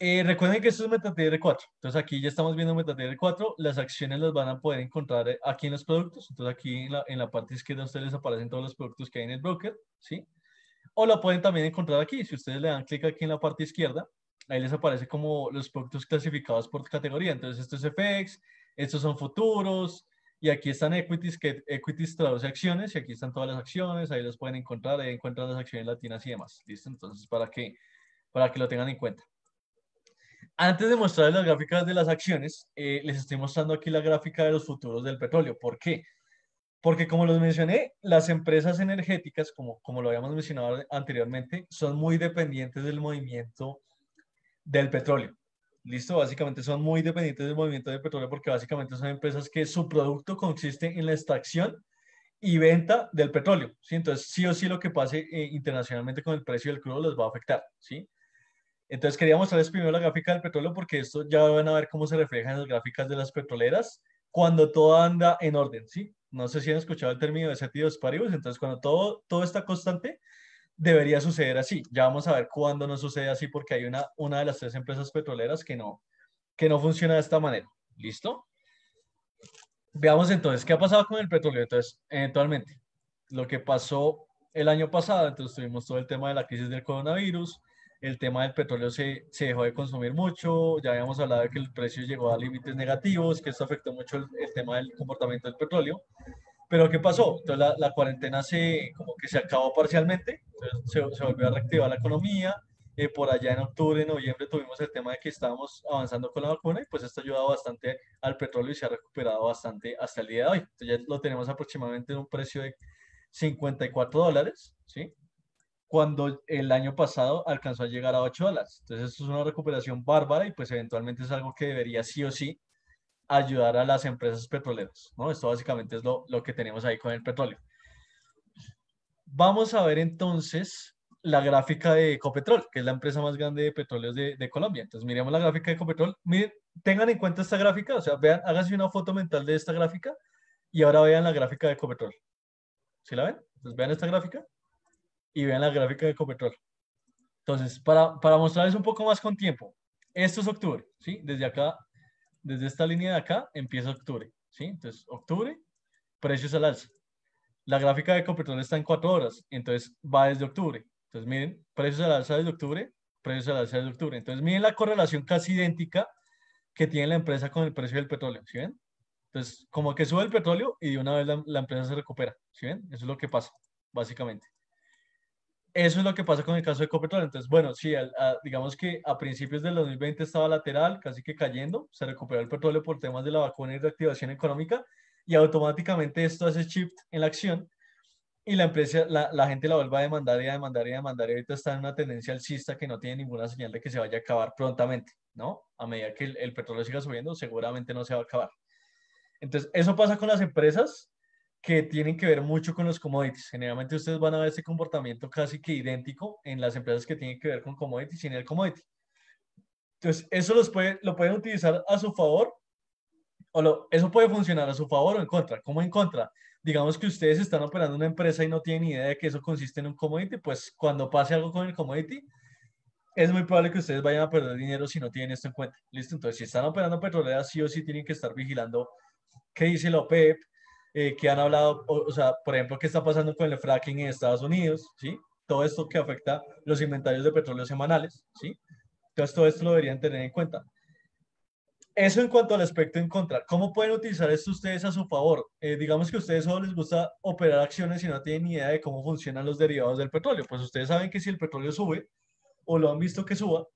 Recuerden que esto es MetaTR4. Entonces aquí ya estamos viendo MetaTR4. Las acciones las van a poder encontrar aquí en los productos. Entonces aquí en la parte izquierda a ustedes les aparecen todos los productos que hay en el broker, ¿sí? O la pueden también encontrar aquí. Si ustedes le dan clic aquí en la parte izquierda, ahí les aparece como los productos clasificados por categoría. Entonces esto es FX, estos son futuros, y aquí están equities, que equities traduce acciones, y aquí están todas las acciones, ahí las pueden encontrar, ahí encuentran las acciones latinas y demás. ¿Listo? Entonces para que lo tengan en cuenta. Antes de mostrarles las gráficas de las acciones, les estoy mostrando aquí la gráfica de los futuros del petróleo. ¿Por qué? Porque como los mencioné, las empresas energéticas, como lo habíamos mencionado anteriormente, son muy dependientes del movimiento del petróleo. ¿Listo? Básicamente son muy dependientes del movimiento del petróleo porque básicamente son empresas que su producto consiste en la extracción y venta del petróleo, ¿sí? Entonces, sí o sí lo que pase internacionalmente con el precio del crudo les va a afectar, ¿sí? Entonces quería mostrarles primero la gráfica del petróleo porque esto ya van a ver cómo se refleja en las gráficas de las petroleras cuando todo anda en orden, ¿sí? No sé si han escuchado el término de setios paribus, entonces cuando todo está constante, debería suceder así. Ya vamos a ver cuándo no sucede así porque hay una de las tres empresas petroleras que no funciona de esta manera. ¿Listo? Veamos entonces qué ha pasado con el petróleo. Entonces, eventualmente, lo que pasó el año pasado, entonces tuvimos todo el tema de la crisis del coronavirus, el tema del petróleo se dejó de consumir mucho, ya habíamos hablado de que el precio llegó a límites negativos, que esto afectó mucho el tema del comportamiento del petróleo. Pero ¿qué pasó? Entonces la cuarentena como que se acabó parcialmente, entonces se volvió a reactivar la economía. Por allá en octubre, noviembre tuvimos el tema de que estábamos avanzando con la vacuna y pues esto ha ayudado bastante al petróleo y se ha recuperado bastante hasta el día de hoy. Entonces ya lo tenemos aproximadamente en un precio de $54, ¿sí? Cuando el año pasado alcanzó a llegar a $8. Entonces esto es una recuperación bárbara y pues eventualmente es algo que debería sí o sí ayudar a las empresas petroleras, ¿no? Esto básicamente es lo que tenemos ahí con el petróleo. Vamos a ver entonces la gráfica de Ecopetrol, que es la empresa más grande de petróleos de Colombia. Entonces, miremos la gráfica de Ecopetrol. Miren, tengan en cuenta esta gráfica, o sea, vean, háganse una foto mental de esta gráfica y ahora vean la gráfica de Ecopetrol. ¿Sí la ven? Entonces, vean esta gráfica y vean la gráfica de Ecopetrol. Entonces, para mostrarles un poco más con tiempo, esto es octubre, ¿sí? Desde acá, desde esta línea de acá, empieza octubre, ¿sí? Entonces, octubre, precios al alza. La gráfica de Ecopetrol está en 4 horas, entonces va desde octubre. Entonces, miren, precios al alza desde octubre, precios al alza desde octubre. Entonces, miren la correlación casi idéntica que tiene la empresa con el precio del petróleo, ¿sí ven? Entonces, como que sube el petróleo y de una vez la empresa se recupera, ¿sí ven? Eso es lo que pasa, básicamente. eso es lo que pasa con el caso de Ecopetrol. Entonces, bueno, sí, digamos que a principios del 2020 estaba lateral, casi que cayendo, se recuperó el petróleo por temas de la vacuna y reactivación económica, y automáticamente esto hace shift en la acción, y la empresa, la gente la vuelve a demandar y a demandar y a demandar, y ahorita está en una tendencia alcista que no tiene ninguna señal de que se vaya a acabar prontamente, ¿no? A medida que el petróleo siga subiendo, seguramente no se va a acabar. Entonces, eso pasa con las empresas que tienen que ver mucho con los commodities. Generalmente ustedes van a ver ese comportamiento casi que idéntico en las empresas que tienen que ver con commodities y en el commodity. Entonces, eso lo pueden utilizar a su favor, eso puede funcionar a su favor o en contra. ¿Cómo en contra? Digamos que ustedes están operando una empresa y no tienen ni idea de que eso consiste en un commodity, pues cuando pase algo con el commodity, es muy probable que ustedes vayan a perder dinero si no tienen esto en cuenta. ¿Listo? Entonces, si están operando petroleras, sí o sí tienen que estar vigilando qué dice la OPEP, qué han hablado, o sea, por ejemplo, qué está pasando con el fracking en Estados Unidos, ¿sí? Todo esto que afecta los inventarios de petróleo semanales, ¿sí? Entonces, todo esto lo deberían tener en cuenta. Eso en cuanto al aspecto en contra. ¿Cómo pueden utilizar esto ustedes a su favor? Digamos que a ustedes solo les gusta operar acciones y no tienen ni idea de cómo funcionan los derivados del petróleo. Pues ustedes saben que si el petróleo sube, o lo han visto que suba,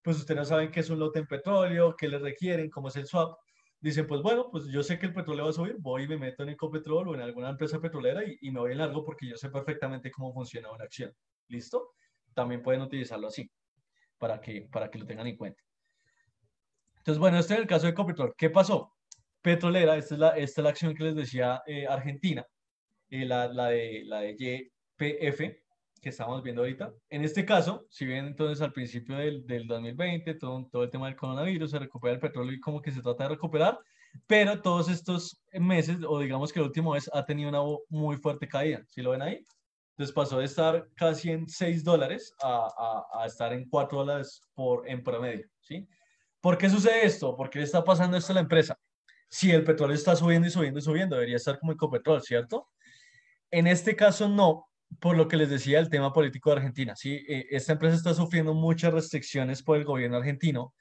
pues ustedes no saben qué es un lote en petróleo, qué le requieren, cómo es el swap. Dicen, pues bueno, pues yo sé que el petróleo va a subir, voy y me meto en Ecopetrol o en alguna empresa petrolera y me voy en largo porque yo sé perfectamente cómo funciona una acción. ¿Listo? También pueden utilizarlo así, para que lo tengan en cuenta. Entonces, bueno, este es el caso de Ecopetrol. ¿Qué pasó? Petrolera, esta es la acción que les decía Argentina, la de YPF, que estamos viendo ahorita. En este caso, si bien entonces al principio del 2020, todo el tema del coronavirus, se recupera el petróleo y como que se trata de recuperar, pero todos estos meses, o digamos que el último mes, ha tenido una muy fuerte caída. ¿Sí lo ven ahí? Entonces pasó de estar casi en $6 a estar en $4 en promedio, ¿sí? ¿Por qué sucede esto? ¿Por qué le está pasando esto a la empresa? Si el petróleo está subiendo y subiendo y subiendo, debería estar como Ecopetrol, ¿cierto? En este caso no, por lo que les decía el tema político de Argentina. ¿Sí? Esta empresa está sufriendo muchas restricciones por el gobierno argentino,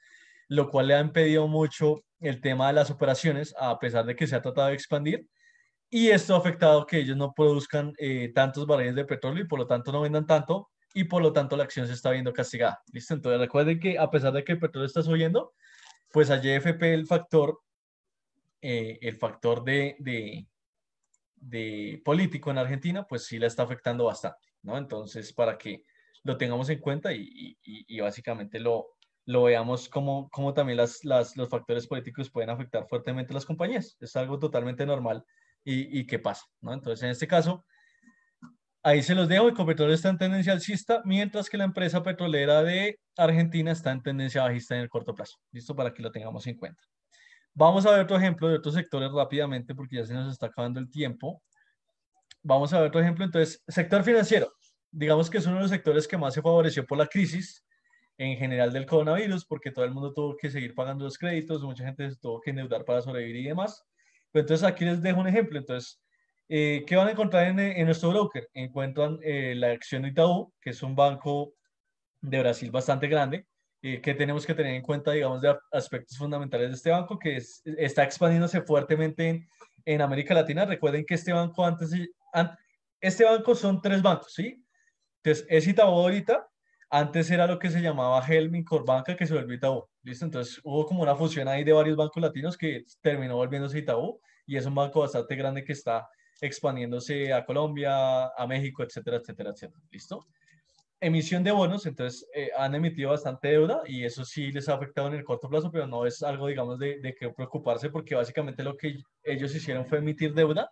lo cual le ha impedido mucho el tema de las operaciones, a pesar de que se ha tratado de expandir. Y esto ha afectado que ellos no produzcan tantos barriles de petróleo y por lo tanto no vendan tanto y por lo tanto la acción se está viendo castigada. ¿Listo? Entonces recuerden que a pesar de que el petróleo está subiendo, pues a YFP el factor de político en Argentina, pues sí la está afectando bastante, ¿no? Entonces, para que lo tengamos en cuenta y básicamente lo veamos como también los factores políticos pueden afectar fuertemente a las compañías. Es algo totalmente normal y que pasa, ¿no? Entonces, en este caso, ahí se los dejo. Ecopetrol está en tendencia alcista, mientras que la empresa petrolera de Argentina está en tendencia bajista en el corto plazo. Listo para que lo tengamos en cuenta. Vamos a ver otro ejemplo de otros sectores rápidamente porque ya se nos está acabando el tiempo. Vamos a ver otro ejemplo. Entonces, sector financiero. Digamos que es uno de los sectores que más se favoreció por la crisis en general del coronavirus, porque todo el mundo tuvo que seguir pagando los créditos, mucha gente se tuvo que endeudar para sobrevivir y demás. Pero entonces aquí les dejo un ejemplo. Entonces, ¿qué van a encontrar en nuestro broker? Encuentran la acción de Itaú, que es un banco de Brasil bastante grande, que tenemos que tener en cuenta, digamos, de aspectos fundamentales de este banco, que está expandiéndose fuertemente en América Latina. Recuerden que este banco este banco son tres bancos, ¿sí? Entonces, es Itaú ahorita, antes era lo que se llamaba Helmin Corbanca, que se volvió Itaú, ¿listo? Entonces, hubo como una fusión ahí de varios bancos latinos que terminó volviéndose Itaú, y es un banco bastante grande que está expandiéndose a Colombia, a México, etcétera, etcétera, etcétera, ¿listo? Emisión de bonos, entonces han emitido bastante deuda y eso sí les ha afectado en el corto plazo, pero no es algo, digamos, de que preocuparse porque básicamente lo que ellos hicieron fue emitir deuda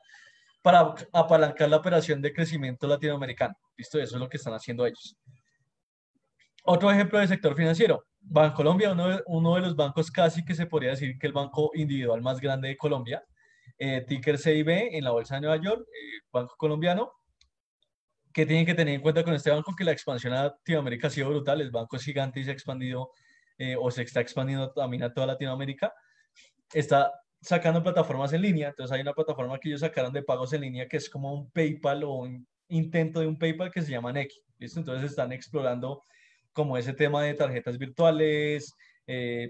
para apalancar la operación de crecimiento latinoamericano. ¿Listo? Eso es lo que están haciendo ellos. Otro ejemplo del sector financiero, Bancolombia, uno de los bancos casi que se podría decir que el banco individual más grande de Colombia, ticker CIB en la Bolsa de Nueva York, Banco Colombiano. ¿Qué tienen que tener en cuenta con este banco? Que la expansión a Latinoamérica ha sido brutal. El banco es gigante y se ha expandido o se está expandiendo también a toda Latinoamérica. Está sacando plataformas en línea. Entonces hay una plataforma que ellos sacaron de pagos en línea que es como un PayPal o un intento de un PayPal que se llama Nequi. ¿Listo? Entonces están explorando como ese tema de tarjetas virtuales,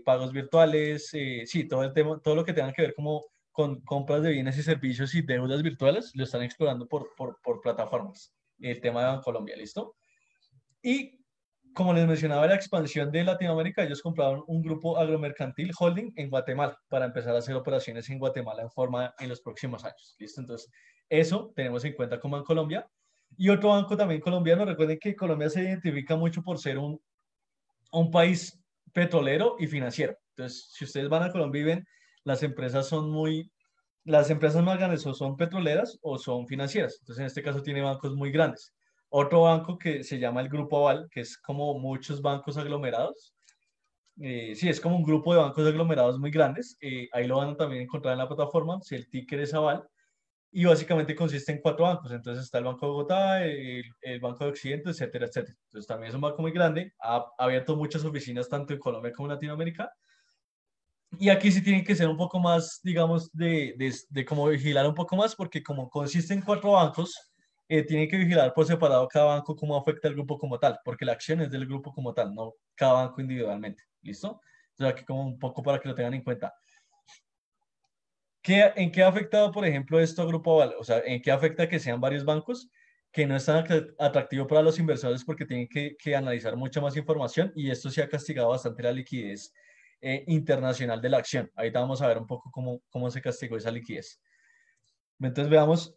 pagos virtuales, sí, todo el tema, todo lo que tenga que ver como con compras de bienes y servicios y deudas virtuales, lo están explorando por plataformas el tema de Bancolombia, ¿listo? Y como les mencionaba, la expansión de Latinoamérica, ellos compraron un grupo agromercantil holding en Guatemala para empezar a hacer operaciones en Guatemala en forma en los próximos años. ¿Listo? Entonces, eso tenemos en cuenta como en Colombia. Y otro banco también colombiano, recuerden que Colombia se identifica mucho por ser un país petrolero y financiero. Entonces, si ustedes van a Colombia y ven, las empresas son muy, las empresas más grandes o son petroleras o son financieras. Entonces, en este caso tiene bancos muy grandes. Otro banco que se llama el Grupo Aval, que es como muchos bancos aglomerados. Sí, es como un grupo de bancos aglomerados muy grandes. Ahí lo van a también encontrar en la plataforma. Si el ticker es Aval, y básicamente consiste en cuatro bancos. Entonces está el Banco de Bogotá, el Banco de Occidente, etcétera, etcétera. Entonces también es un banco muy grande, ha abierto muchas oficinas tanto en Colombia como en Latinoamérica. Y aquí sí tienen que ser un poco más, digamos, de como vigilar un poco más, porque como consiste en cuatro bancos, tienen que vigilar por separado cada banco cómo afecta al grupo como tal, porque la acción es del grupo como tal, no cada banco individualmente. ¿Listo? Entonces aquí como un poco para que lo tengan en cuenta. ¿En qué ha afectado, por ejemplo, esto a Grupo Aval? O sea, ¿en qué afecta que sean varios bancos que no es tan atractivo para los inversores porque tienen que analizar mucha más información y esto se ha castigado bastante la liquidez internacional de la acción? Ahorita vamos a ver un poco cómo se castigó esa liquidez. Entonces veamos,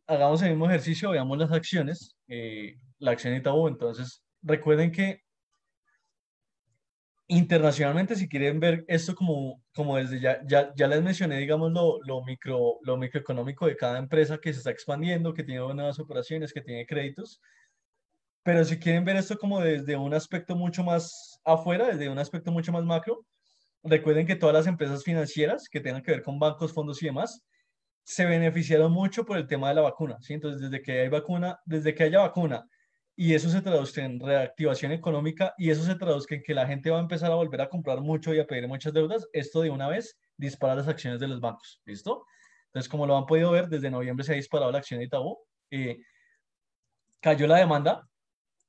hagamos el mismo ejercicio, veamos las acciones, la acción de Itaú. Entonces, recuerden que internacionalmente, si quieren ver esto como desde ya les mencioné, digamos, lo microeconómico de cada empresa que se está expandiendo, que tiene nuevas operaciones, que tiene créditos, pero si quieren ver esto como desde un aspecto mucho más afuera, desde un aspecto mucho más macro, recuerden que todas las empresas financieras que tengan que ver con bancos, fondos y demás, se beneficiaron mucho por el tema de la vacuna, ¿sí? Entonces, desde que haya vacuna y eso se traduzca en reactivación económica y eso se traduzca en que la gente va a empezar a volver a comprar mucho y a pedir muchas deudas, esto de una vez dispara las acciones de los bancos, ¿listo? Entonces, como lo han podido ver, desde noviembre se ha disparado la acción de Itaú, eh, cayó la demanda,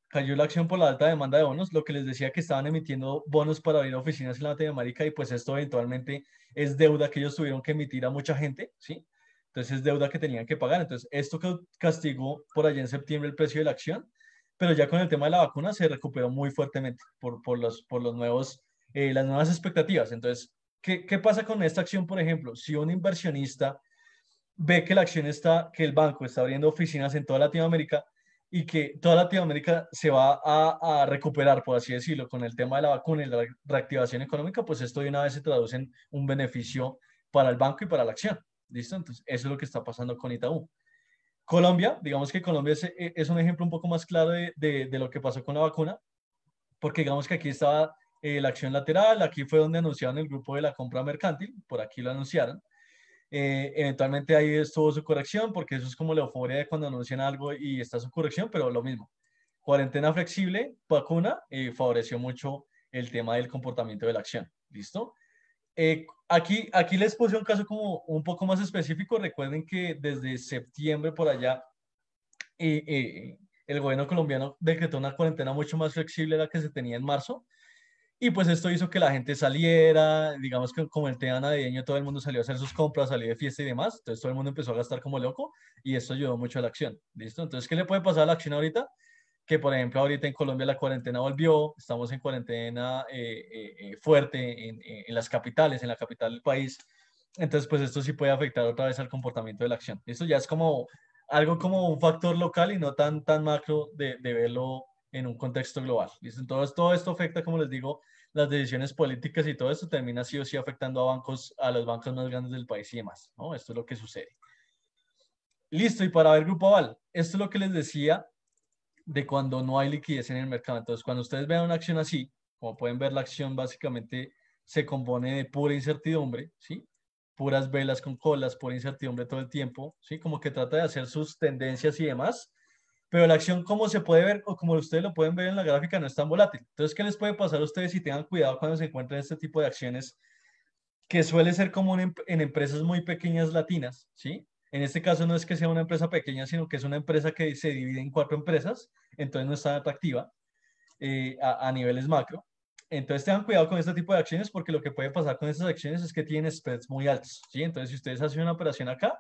cayó la acción por la alta demanda de bonos, lo que les decía que estaban emitiendo bonos para abrir oficinas en Latinoamérica y pues esto eventualmente es deuda que ellos tuvieron que emitir a mucha gente, ¿sí? Entonces es deuda que tenían que pagar. Entonces esto que castigó por allá en septiembre el precio de la acción, pero ya con el tema de la vacuna se recuperó muy fuertemente por los nuevos, las nuevas expectativas. Entonces, ¿qué pasa con esta acción, por ejemplo? Si un inversionista ve que la acción está, que el banco está abriendo oficinas en toda Latinoamérica y que toda Latinoamérica se va a recuperar, por así decirlo, con el tema de la vacuna y la reactivación económica, pues esto de una vez se traduce en un beneficio para el banco y para la acción. ¿Listo? Entonces, eso es lo que está pasando con Itaú. Colombia, digamos que Colombia es un ejemplo un poco más claro de lo que pasó con la vacuna, porque digamos que aquí estaba la acción lateral, aquí fue donde anunciaron el grupo de la compra mercantil, por aquí lo anunciaron. Eventualmente ahí estuvo su corrección, porque eso es como la euforia de cuando anuncian algo y está su corrección, pero lo mismo. Cuarentena flexible, vacuna, favoreció mucho el tema del comportamiento de la acción. ¿Listo? Aquí les puse un caso como un poco más específico. Recuerden que desde septiembre por allá, el gobierno colombiano decretó una cuarentena mucho más flexible de la que se tenía en marzo. Y pues esto hizo que la gente saliera, digamos que como el tema navideño, todo el mundo salió a hacer sus compras, salió de fiesta y demás, entonces todo el mundo empezó a gastar como loco y esto ayudó mucho a la acción, ¿listo? Entonces, ¿qué le puede pasar a la acción ahorita? Que por ejemplo ahorita en Colombia la cuarentena volvió, estamos en cuarentena fuerte en las capitales, en la capital del país, entonces pues esto sí puede afectar otra vez al comportamiento de la acción. Esto ya es como algo como un factor local y no tan macro de verlo en un contexto global. ¿Listo? Entonces todo esto afecta, como les digo, las decisiones políticas y todo esto termina sí o sí afectando a los bancos más grandes del país y demás, ¿no? Esto es lo que sucede. Listo, y para ver Grupo Aval, esto es lo que les decía de cuando no hay liquidez en el mercado. Entonces, cuando ustedes vean una acción así, como pueden ver, la acción básicamente se compone de pura incertidumbre, ¿sí? Puras velas con colas, pura incertidumbre todo el tiempo, ¿sí? Como que trata de hacer sus tendencias y demás, pero la acción, como se puede ver o como ustedes lo pueden ver en la gráfica, no es tan volátil. Entonces, ¿qué les puede pasar a ustedes si tengan cuidado cuando se encuentren este tipo de acciones que suele ser común en empresas muy pequeñas latinas, ¿sí? En este caso no es que sea una empresa pequeña, sino que es una empresa que se divide en cuatro empresas, entonces no es tan atractiva a niveles macro. Entonces tengan cuidado con este tipo de acciones porque lo que puede pasar con estas acciones es que tienen spreads muy altos, ¿sí? Entonces si ustedes hacen una operación acá,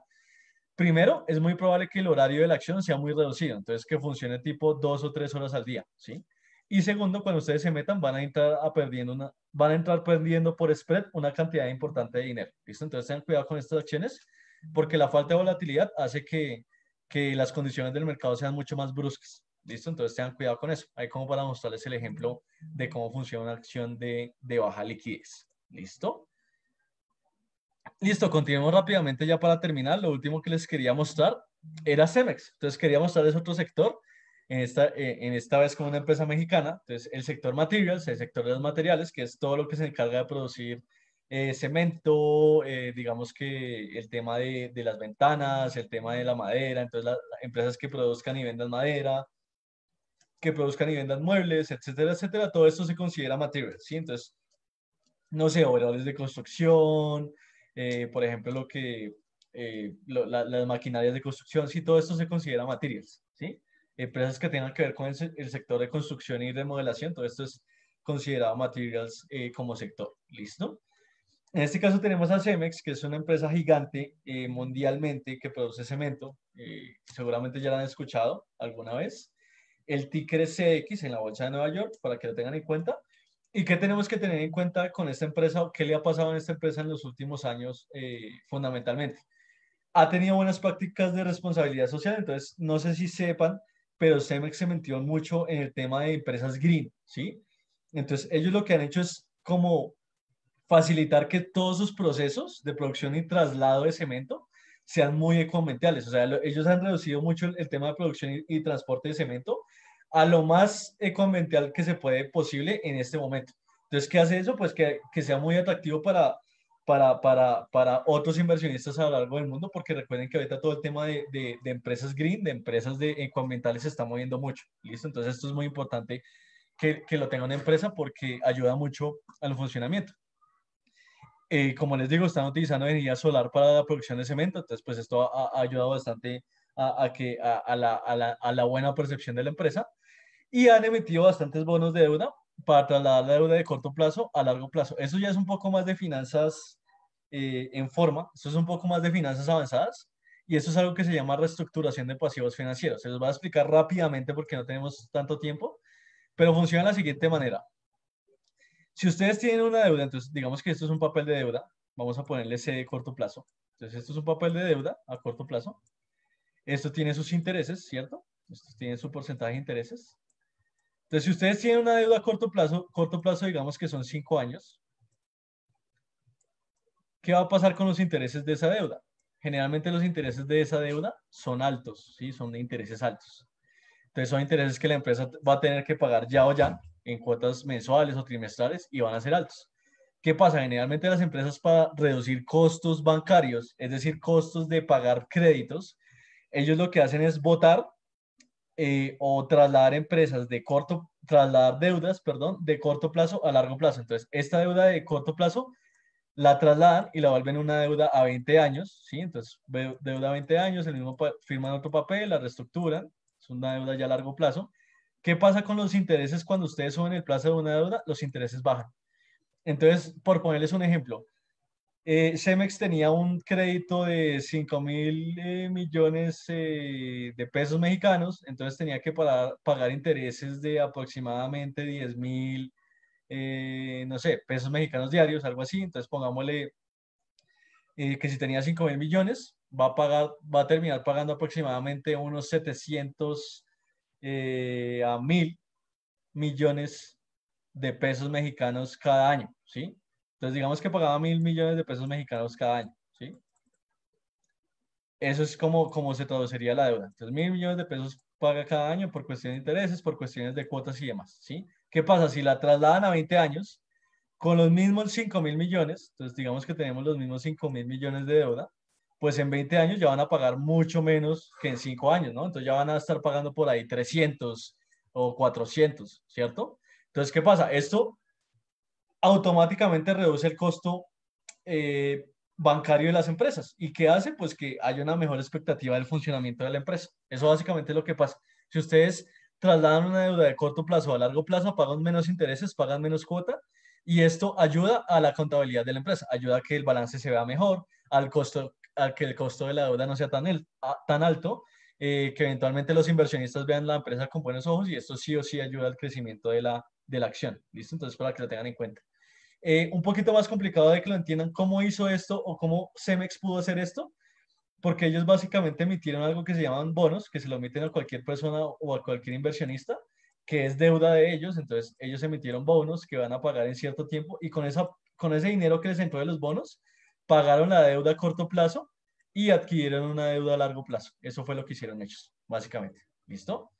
Primero, es muy probable que el horario de la acción sea muy reducido, entonces que funcione tipo 2 o 3 horas al día, ¿sí? Y segundo, cuando ustedes se metan, van a entrar perdiendo por spread una cantidad importante de dinero, ¿listo? Entonces tengan cuidado con estas acciones, porque la falta de volatilidad hace que las condiciones del mercado sean mucho más bruscas, ¿listo? Entonces tengan cuidado con eso. Ahí como para mostrarles el ejemplo de cómo funciona una acción de baja liquidez, ¿listo? Listo, continuemos rápidamente ya para terminar. Lo último que les quería mostrar era Cemex. Entonces quería mostrarles otro sector, en esta vez como una empresa mexicana. Entonces el sector materials, el sector de los materiales, que es todo lo que se encarga de producir cemento, digamos que el tema de las ventanas, el tema de la madera, entonces las empresas que produzcan y vendan madera, que produzcan y vendan muebles, etcétera, etcétera, todo esto se considera materials, ¿sí? Entonces no sé, obradores de construcción, por ejemplo, las maquinarias de construcción, sí, todo esto se considera materials, ¿sí? Empresas que tengan que ver con el sector de construcción y remodelación, todo esto es considerado materials como sector, ¿listo? En este caso tenemos a Cemex, que es una empresa gigante mundialmente que produce cemento, seguramente ya la han escuchado alguna vez. El ticker es CX en la bolsa de Nueva York, para que lo tengan en cuenta. ¿Y qué tenemos que tener en cuenta con esta empresa o qué le ha pasado en esta empresa en los últimos años fundamentalmente? Ha tenido buenas prácticas de responsabilidad social, entonces no sé si sepan, pero Cemex se metió mucho en el tema de empresas green, ¿sí? Entonces ellos lo que han hecho es como facilitar que todos sus procesos de producción y traslado de cemento sean muy ecoambientales. O sea, ellos han reducido mucho el tema de producción y transporte de cemento a lo más ecoambiental que se puede posible en este momento. Entonces, ¿qué hace eso? Pues que sea muy atractivo para otros inversionistas a lo largo del mundo, porque recuerden que ahorita todo el tema de empresas green, de empresas de ecoambientales se está moviendo mucho. ¿Listo? Entonces, esto es muy importante que lo tenga una empresa porque ayuda mucho al funcionamiento. Como les digo, están utilizando energía solar para la producción de cemento, entonces pues esto ha ayudado bastante a la buena percepción de la empresa y han emitido bastantes bonos de deuda para trasladar la deuda de corto plazo a largo plazo. Eso ya es un poco más de finanzas en forma, eso es un poco más de finanzas avanzadas y eso es algo que se llama reestructuración de pasivos financieros. Se los voy a explicar rápidamente porque no tenemos tanto tiempo, pero funciona de la siguiente manera. Si ustedes tienen una deuda, entonces digamos que esto es un papel de deuda, vamos a ponerle C de corto plazo. Entonces esto es un papel de deuda a corto plazo. Esto tiene sus intereses, ¿cierto? Esto tiene su porcentaje de intereses. Entonces si ustedes tienen una deuda a corto plazo digamos que son 5 años, ¿qué va a pasar con los intereses de esa deuda? Generalmente los intereses de esa deuda son altos, ¿sí? Son de intereses altos. Entonces son intereses que la empresa va a tener que pagar ya o ya en cuotas mensuales o trimestrales y van a ser altos. ¿Qué pasa? Generalmente las empresas para reducir costos bancarios, es decir, costos de pagar créditos, ellos lo que hacen es votar o trasladar deudas, perdón, de corto plazo a largo plazo. Entonces, esta deuda de corto plazo la trasladan y la vuelven una deuda a 20 años, ¿sí? Entonces, deuda a 20 años, firman otro papel, la reestructuran, es una deuda ya a largo plazo. ¿Qué pasa con los intereses cuando ustedes suben el plazo de una deuda? Los intereses bajan. Entonces, por ponerles un ejemplo, Cemex tenía un crédito de 5.000 millones de pesos mexicanos, entonces tenía que pagar intereses de aproximadamente 10.000, no sé, pesos mexicanos diarios, algo así. Entonces, pongámosle que si tenía 5.000 millones, va a terminar pagando aproximadamente unos 700 a 1.000 millones de pesos mexicanos cada año, ¿sí? Entonces, digamos que pagaba 1.000 millones de pesos mexicanos cada año, ¿sí? Eso es como se traduciría la deuda. Entonces, 1.000 millones de pesos paga cada año por cuestiones de intereses, por cuestiones de cuotas y demás, ¿sí? ¿Qué pasa? Si la trasladan a 20 años, con los mismos 5.000 millones, entonces digamos que tenemos los mismos 5.000 millones de deuda, pues en 20 años ya van a pagar mucho menos que en 5 años, ¿no? Entonces ya van a estar pagando por ahí 300 o 400, ¿cierto? Entonces, ¿qué pasa? Esto automáticamente reduce el costo eh, bancario de las empresas. ¿Y qué hace? Pues que haya una mejor expectativa del funcionamiento de la empresa. Eso básicamente es lo que pasa. Si ustedes trasladan una deuda de corto plazo a largo plazo, pagan menos intereses, pagan menos cuota, y esto ayuda a la contabilidad de la empresa, ayuda a que el balance se vea mejor, al costo, a que el costo de la deuda no sea tan alto, que eventualmente los inversionistas vean la empresa con buenos ojos y esto sí o sí ayuda al crecimiento de la acción. ¿Listo? Entonces, para que lo tengan en cuenta. Un poquito más complicado de que lo entiendan cómo hizo esto o cómo Cemex pudo hacer esto, porque ellos básicamente emitieron algo que se llaman bonos, que se lo emiten a cualquier persona o a cualquier inversionista, que es deuda de ellos. Entonces, ellos emitieron bonos que van a pagar en cierto tiempo y con ese dinero que les entró de los bonos, pagaron la deuda a corto plazo y adquirieron una deuda a largo plazo. Eso fue lo que hicieron ellos, básicamente. ¿Listo?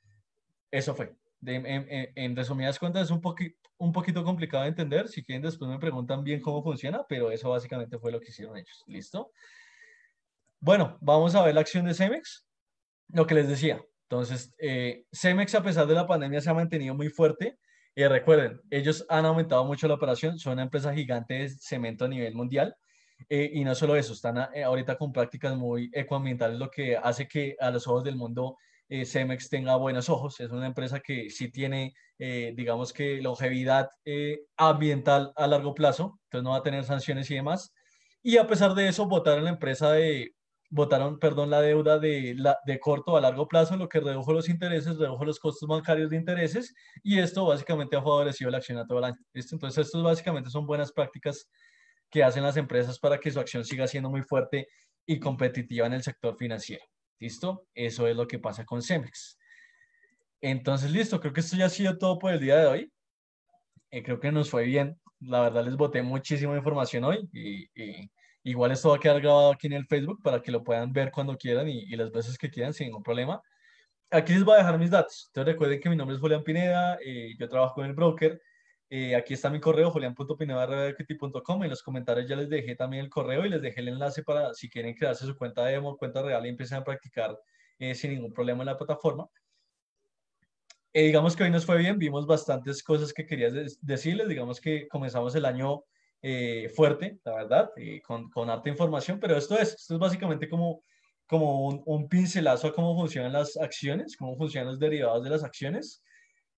Eso fue. En resumidas cuentas, es un poquito complicado de entender. Si quieren, después me preguntan bien cómo funciona, pero eso básicamente fue lo que hicieron ellos. ¿Listo? Bueno, vamos a ver la acción de Cemex, lo que les decía. Entonces, Cemex, a pesar de la pandemia, se ha mantenido muy fuerte. Recuerden, ellos han aumentado mucho la operación, son una empresa gigante de cemento a nivel mundial. Y no solo eso, están ahorita con prácticas muy ecoambientales, lo que hace que a los ojos del mundo Cemex tenga buenos ojos. Es una empresa que sí tiene, digamos que, longevidad ambiental a largo plazo, entonces no va a tener sanciones y demás. Y a pesar de eso, votaron, perdón, la deuda de corto a largo plazo, lo que redujo los intereses, redujo los costos bancarios de intereses, y esto básicamente ha favorecido la acción a todo el año. ¿Listo? Entonces, estos básicamente son buenas prácticas que hacen las empresas para que su acción siga siendo muy fuerte y competitiva en el sector financiero. ¿Listo? Eso es lo que pasa con Cemex. Entonces, listo, creo que esto ya ha sido todo por el día de hoy. Creo que nos fue bien. La verdad, les boté muchísima información hoy y igual esto va a quedar grabado aquí en el Facebook para que lo puedan ver cuando quieran y las veces que quieran sin ningún problema. Aquí les voy a dejar mis datos. Entonces recuerden que mi nombre es Julián Pineda, yo trabajo con el broker. Aquí está mi correo, julián.pineda@equity.com. En los comentarios ya les dejé también el correo y les dejé el enlace para si quieren crearse su cuenta demo, cuenta real y empiecen a practicar sin ningún problema en la plataforma. Digamos que hoy nos fue bien, vimos bastantes cosas que quería decirles. Digamos que comenzamos el año fuerte, la verdad, con harta información, pero esto es básicamente como un pincelazo a cómo funcionan las acciones, cómo funcionan los derivados de las acciones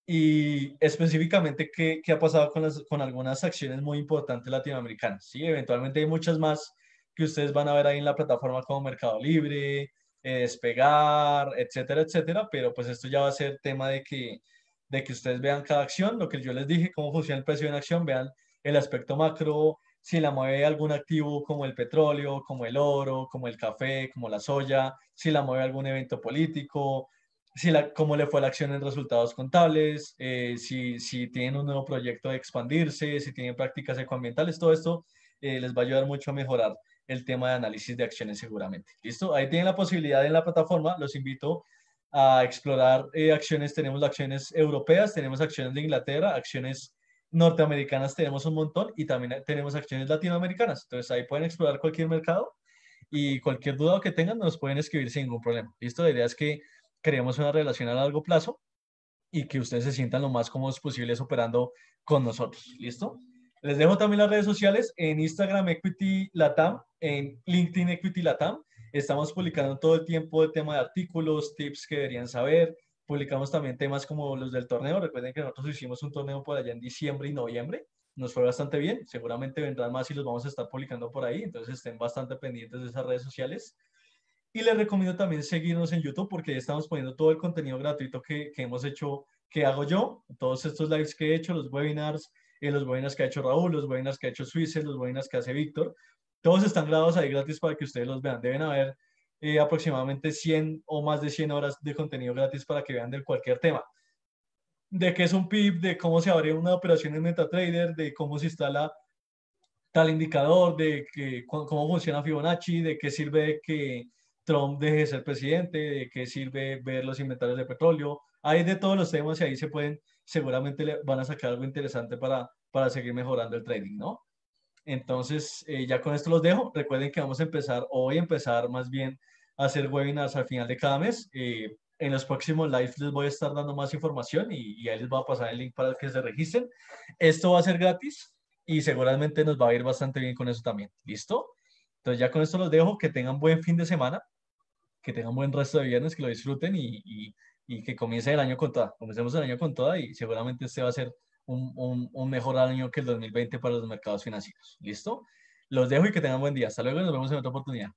y específicamente qué ha pasado con algunas acciones muy importantes latinoamericanas. ¿Sí? Eventualmente hay muchas más que ustedes van a ver ahí en la plataforma como Mercado Libre, Despegar, etcétera, etcétera, pero pues esto ya va a ser tema de que ustedes vean cada acción, lo que yo les dije, cómo funciona el precio de una acción, vean el aspecto macro, si la mueve algún activo como el petróleo, como el oro, como el café, como la soya, si la mueve algún evento político, cómo le fue la acción en resultados contables, si tienen un nuevo proyecto de expandirse, si tienen prácticas ecoambientales, todo esto les va a ayudar mucho a mejorar el tema de análisis de acciones seguramente. ¿Listo? Ahí tienen la posibilidad en la plataforma, los invito a explorar acciones, tenemos acciones europeas, tenemos acciones de Inglaterra, acciones norteamericanas tenemos un montón y también tenemos acciones latinoamericanas. Entonces ahí pueden explorar cualquier mercado y cualquier duda que tengan nos pueden escribir sin ningún problema. ¿Listo? La idea es que creemos una relación a largo plazo y que ustedes se sientan lo más cómodos posibles operando con nosotros. ¿Listo? Les dejo también las redes sociales en Instagram Equity Latam, en LinkedIn Equity Latam. Estamos publicando todo el tiempo el tema de artículos, tips que deberían saber. Publicamos también temas como los del torneo. Recuerden que nosotros hicimos un torneo por allá en diciembre y noviembre. Nos fue bastante bien. Seguramente vendrán más y los vamos a estar publicando por ahí. Entonces estén bastante pendientes de esas redes sociales. Y les recomiendo también seguirnos en YouTube porque estamos poniendo todo el contenido gratuito que hemos hecho, que hago yo, todos estos lives que he hecho, los webinars que ha hecho Raúl, los webinars que ha hecho Suiza, los webinars que hace Víctor. Todos están grabados ahí gratis para que ustedes los vean. Deben haber aproximadamente 100 o más de 100 horas de contenido gratis para que vean de cualquier tema. De qué es un PIB, de cómo se abre una operación en MetaTrader, de cómo se instala tal indicador, cómo funciona Fibonacci, de qué sirve que Trump deje de ser presidente, de qué sirve ver los inventarios de petróleo. Hay de todos los temas y ahí seguramente van a sacar algo interesante para seguir mejorando el trading, ¿no? Entonces, ya con esto los dejo. Recuerden que vamos a empezar, o voy a empezar más bien a hacer webinars al final de cada mes. En los próximos lives les voy a estar dando más información y ahí les voy a pasar el link para que se registren. Esto va a ser gratis y seguramente nos va a ir bastante bien con eso también. ¿Listo? Entonces ya con esto los dejo. Que tengan buen fin de semana, que tengan buen resto de viernes, que lo disfruten y que comience el año con toda. Comencemos el año con toda y seguramente este va a ser un mejor año que el 2020 para los mercados financieros. ¿Listo? Los dejo y que tengan buen día. Hasta luego y nos vemos en otra oportunidad.